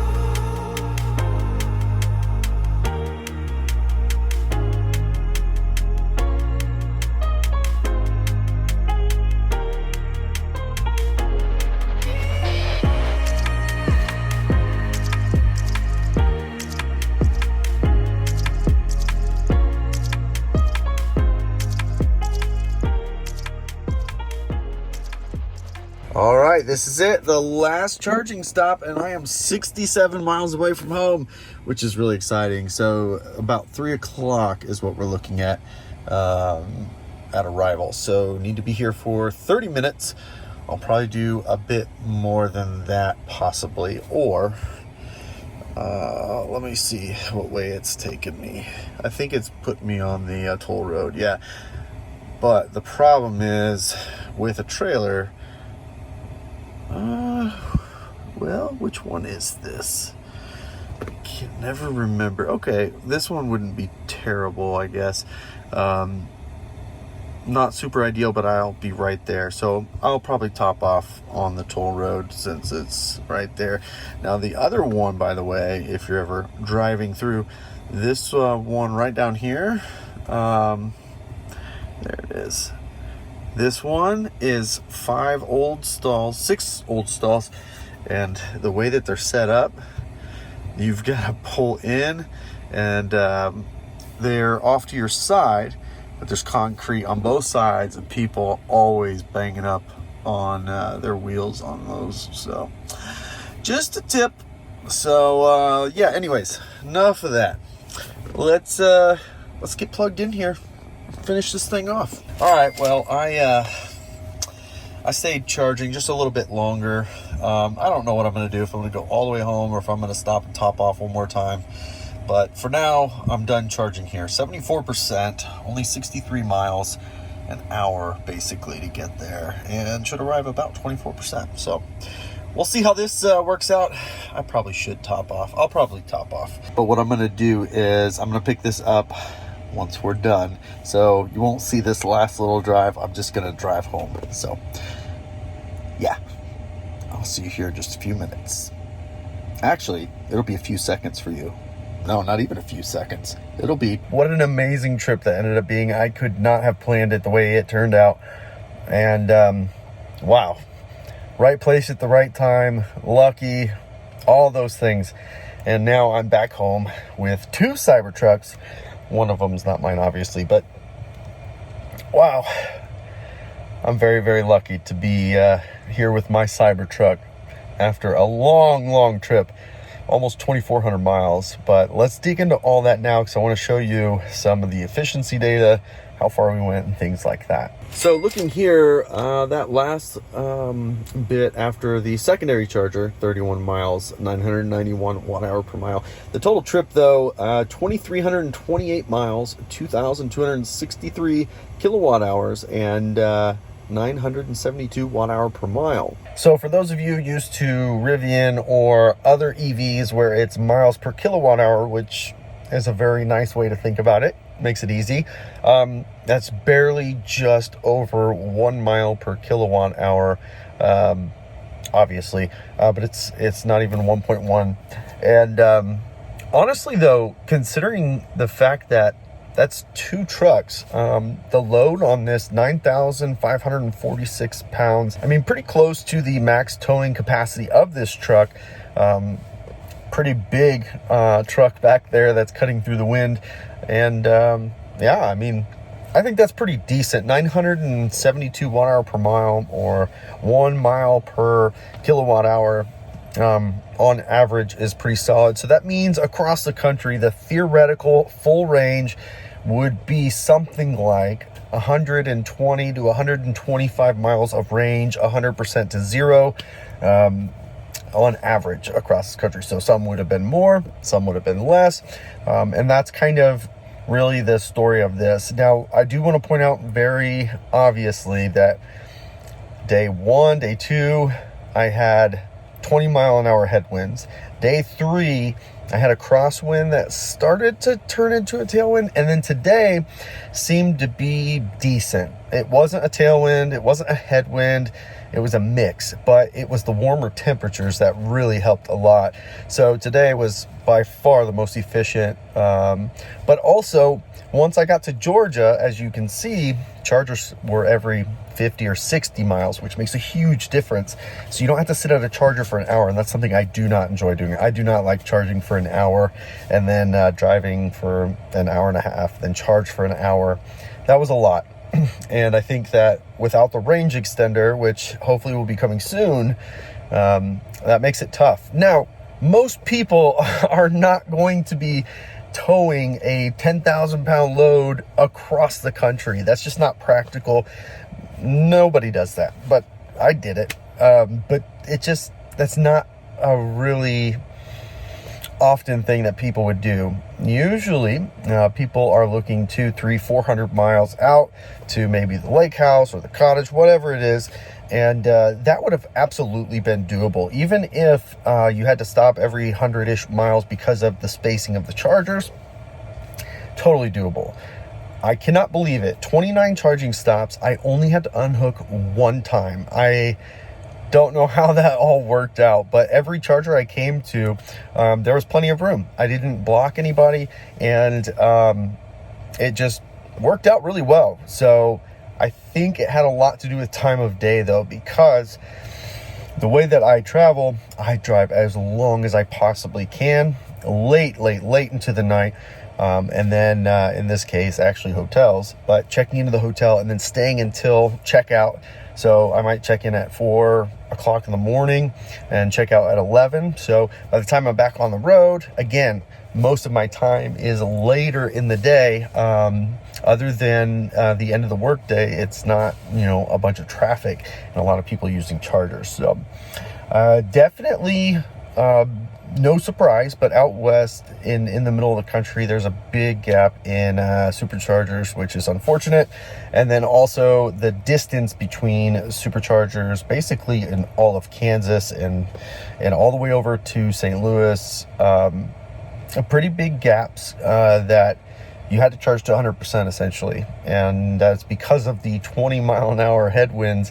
All right, this is it, the last charging stop, and I am 67 miles away from home, which is really exciting. So about 3 o'clock is what we're looking at arrival. So need to be here for 30 minutes. I'll probably do a bit more than that possibly, or let me see what way it's taken me. I think it's put me on the toll road, yeah. But the problem is with a trailer, well, which one is this? I can never remember. Okay, this one wouldn't be terrible, I guess. Not super ideal, but I'll be right there. So I'll probably top off on the toll road since it's right there. Now the other one, by the way, if you're ever driving through, this one right down here, there it is. This one is 6 old stalls, and the way that they're set up, you've got to pull in, and they're off to your side, but there's concrete on both sides, and people always banging up on their wheels on those. So just a tip. So yeah, anyways, enough of that. Let's get plugged in here, finish this thing off. All right, well, I stayed charging just a little bit longer. I don't know what I'm going to do, if I'm going to go all the way home or if I'm going to stop and top off one more time. But for now, I'm done charging here. 74%, only 63 miles an hour basically to get there, and should arrive about 24%. So we'll see how this works out. I probably should top off. I'll probably top off. But what I'm going to do is I'm going to pick this up once we're done, so you won't see this last little drive. I'm just gonna drive home. So yeah, I'll see you here in just a few minutes. Actually, it'll be a few seconds for you. No, not even a few seconds. It'll be. What an amazing trip that ended up being. I could not have planned it the way it turned out, and wow, right place at the right time, lucky, all those things. And now I'm back home with 2 Cybertrucks. One of them is not mine, obviously, but wow, I'm very, very lucky to be here with my Cybertruck after a long, long trip, almost 2,400 miles. But let's dig into all that now, because I want to show you some of the efficiency data, how far we went, and things like that. So looking here, that last bit after the secondary charger, 31 miles, 991 watt hour per mile. The total trip though, 2,328 miles, 2,263 kilowatt hours, and 972 watt hour per mile. So for those of you used to Rivian or other EVs where it's miles per kilowatt hour, which is a very nice way to think about it, makes it easy. That's barely just over 1 mile per kilowatt hour, obviously, but it's not even 1.1. And honestly, though, considering the fact that that's 2 trucks. The load on this, 9,546 pounds. I mean, pretty close to the max towing capacity of this truck. Pretty big truck back there that's cutting through the wind. And yeah, I mean, I think that's pretty decent. 972 watt-hour per mile, or 1 mile per kilowatt hour on average, is pretty solid. So that means across the country, the theoretical full range would be something like 120 to 125 miles of range, 100% to 0 on average across the country. So some would have been more, some would have been less, and that's kind of really the story of this. Now, I do want to point out very obviously that day 1, day 2, I had 20-mile-an-hour headwinds. Day 3, I had a crosswind that started to turn into a tailwind, and then today seemed to be decent. It wasn't a tailwind, it wasn't a headwind, it was a mix, but it was the warmer temperatures that really helped a lot. So today was by far the most efficient. But also, once I got to Georgia, as you can see, chargers were every 50 or 60 miles, which makes a huge difference. So you don't have to sit at a charger for an hour, and that's something I do not enjoy doing. I do not like charging for an hour and then driving for an hour and a half, then charge for an hour. That was a lot. And I think that without the range extender, which hopefully will be coming soon, that makes it tough. Now, most people are not going to be towing a 10,000 pound load across the country. That's just not practical. Nobody does that, but I did it. But that's not a really often thing that people would do. Usually people are looking 200, 300, 400 miles out to maybe the lake house or the cottage, whatever it is, and that would have absolutely been doable, even if you had to stop every 100-ish miles because of the spacing of the chargers. Totally doable. I cannot believe it. 29 charging stops. I only had to unhook 1 time. I don't know how that all worked out, but every charger I came to, there was plenty of room. I didn't block anybody, and it just worked out really well. So I think it had a lot to do with time of day, though, because the way that I travel, I drive as long as I possibly can, late into the night. And then in this case, actually hotels, but checking into the hotel and then staying until checkout. So I might check in at 4 o'clock in the morning and check out at 11. So by the time I'm back on the road, again, most of my time is later in the day. Other than the end of the workday, it's not, a bunch of traffic and a lot of people using chargers. So definitely no surprise, but out west in the middle of the country, there's a big gap in superchargers, which is unfortunate. And then also the distance between superchargers, basically in all of Kansas and all the way over to St. Louis, pretty big gaps that you had to charge to 100% essentially. And that's because of the 20-mile-an-hour headwinds.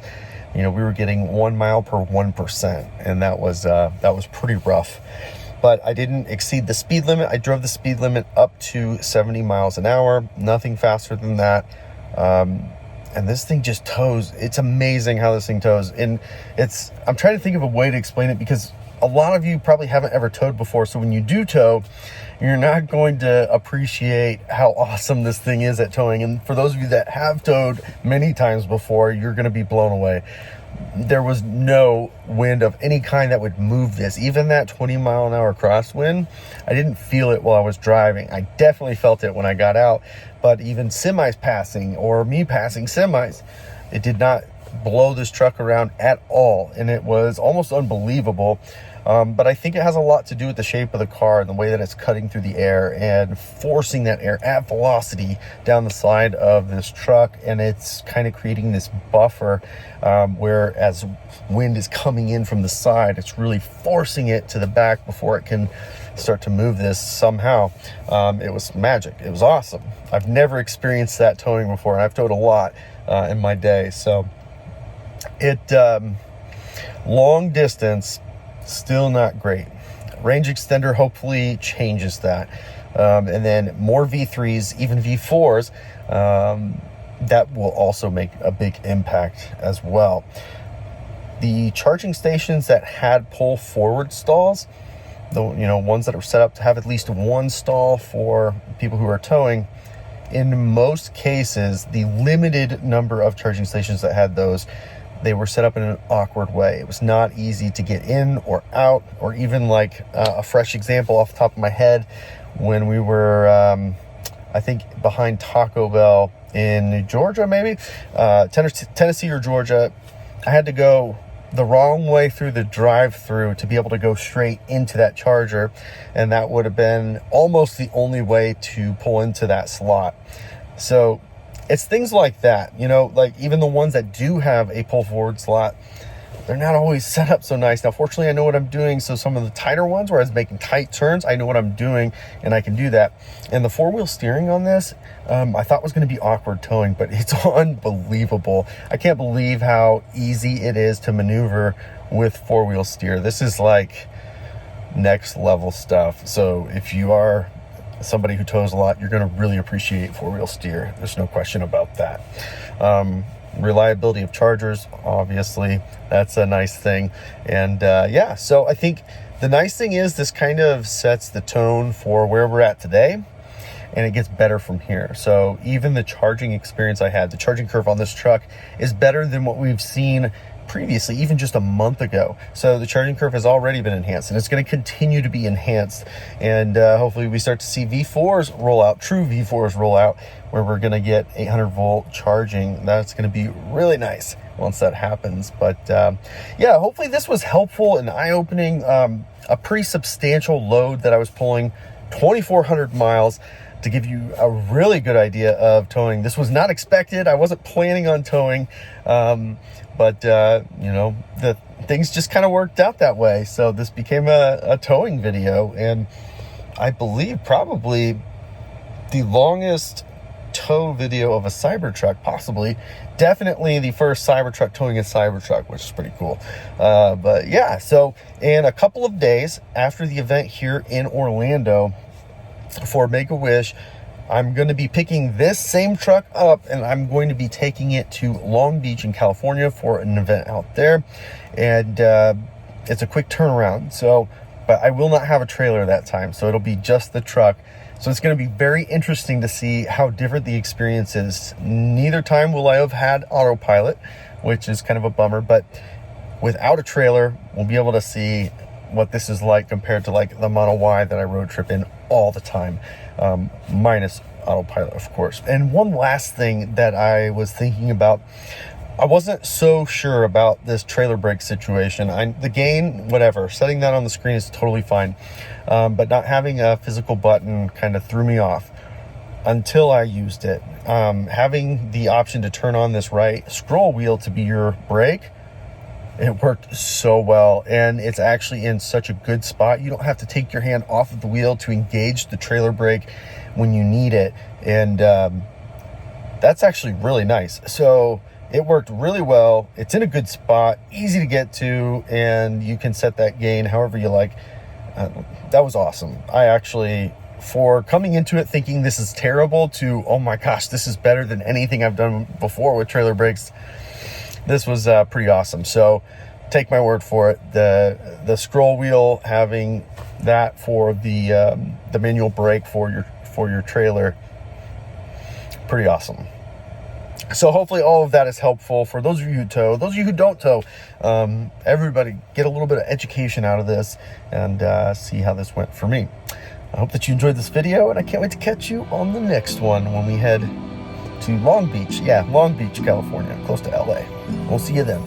We were getting 1 mile per 1%, and that was pretty rough. But I didn't exceed the speed limit. I drove the speed limit up to 70 miles an hour, nothing faster than that. And this thing just tows. It's amazing how this thing tows. And I'm trying to think of a way to explain it, because a lot of you probably haven't ever towed before. So when you do tow, you're not going to appreciate how awesome this thing is at towing. And for those of you that have towed many times before, you're going to be blown away. There was no wind of any kind that would move this. Even that 20-mile-an-hour crosswind, I didn't feel it while I was driving. I definitely felt it when I got out. But even semis passing, or me passing semis, it did not blow this truck around at all. And it was almost unbelievable. But I think it has a lot to do with the shape of the car and the way that it's cutting through the air and forcing that air at velocity down the side of this truck. And it's kind of creating this buffer where as wind is coming in from the side, it's really forcing it to the back before it can start to move this somehow. It was magic. It was awesome. I've never experienced that towing before, and I've towed a lot in my day. So long distance, still not great. range extender hopefully changes that. And then more V3s, even V4s, that will also make a big impact as well. The charging stations that had pull forward stalls, the ones that are set up to have at least one stall for people who are towing, in most cases, the limited number of charging stations that had those, they were set up in an awkward way. It was not easy to get in or out, or even like a fresh example off the top of my head, when we were, I think, behind Taco Bell in Georgia, maybe, Tennessee or Georgia, I had to go the wrong way through the drive-through to be able to go straight into that charger, and that would have been almost the only way to pull into that slot. So it's things like that, like even the ones that do have a pull forward slot, they're not always set up so nice. Now, fortunately, I know what I'm doing. So some of the tighter ones where I was making tight turns, I know what I'm doing and I can do that. And the four-wheel steering on this, I thought was going to be awkward towing, but it's unbelievable. I can't believe how easy it is to maneuver with four-wheel steer. This is like next level stuff. So if you are somebody who tows a lot, you're going to really appreciate four-wheel steer. There's no question about that. Reliability of chargers, obviously, that's a nice thing. And yeah, so I think the nice thing is this kind of sets the tone for where we're at today, and it gets better from here. So even the charging experience I had, the charging curve on this truck is better than what we've seen previously, even just a month ago. So the charging curve has already been enhanced, and it's going to continue to be enhanced. And hopefully we start to see V4s roll out, true V4s roll out, where we're going to get 800 volt charging. That's going to be really nice once that happens. But yeah, hopefully this was helpful and eye-opening. A pretty substantial load that I was pulling, 2,400 miles, to give you a really good idea of towing. This was not expected. I wasn't planning on towing, but the things just kind of worked out that way. So this became a towing video, and I believe probably the longest tow video of a Cybertruck, possibly. Definitely the first Cybertruck towing a Cybertruck, which is pretty cool. But yeah, so in a couple of days after the event here in Orlando for Make-A-Wish, I'm going to be picking this same truck up, and I'm going to be taking it to Long Beach in California for an event out there. And it's a quick turnaround, but I will not have a trailer that time, so it'll be just the truck. So it's going to be very interesting to see how different the experience is. Neither time will I have had autopilot, which is kind of a bummer, but without a trailer, we'll be able to see what this is like compared to like the Model Y that I road trip in all the time, minus autopilot, of course. And one last thing that I was thinking about, I wasn't so sure about this trailer brake situation. The gain, whatever, setting that on the screen is totally fine, but not having a physical button kind of threw me off until I used it. Having the option to turn on this right scroll wheel to be your brake, it worked so well, and it's actually in such a good spot. You don't have to take your hand off of the wheel to engage the trailer brake when you need it, and that's actually really nice. So it worked really well. It's in a good spot, easy to get to, and you can set that gain however you like. That was awesome. I actually, for coming into it thinking this is terrible to, oh my gosh, this is better than anything I've done before with trailer brakes, this was pretty awesome. So take my word for it. The scroll wheel, having that for the manual brake for your trailer, pretty awesome. So hopefully all of that is helpful for those of you who tow. Those of you who don't tow, everybody get a little bit of education out of this and see how this went for me. I hope that you enjoyed this video, and I can't wait to catch you on the next one when we head to Long Beach. Yeah, Long Beach, California, close to LA. We'll see you then.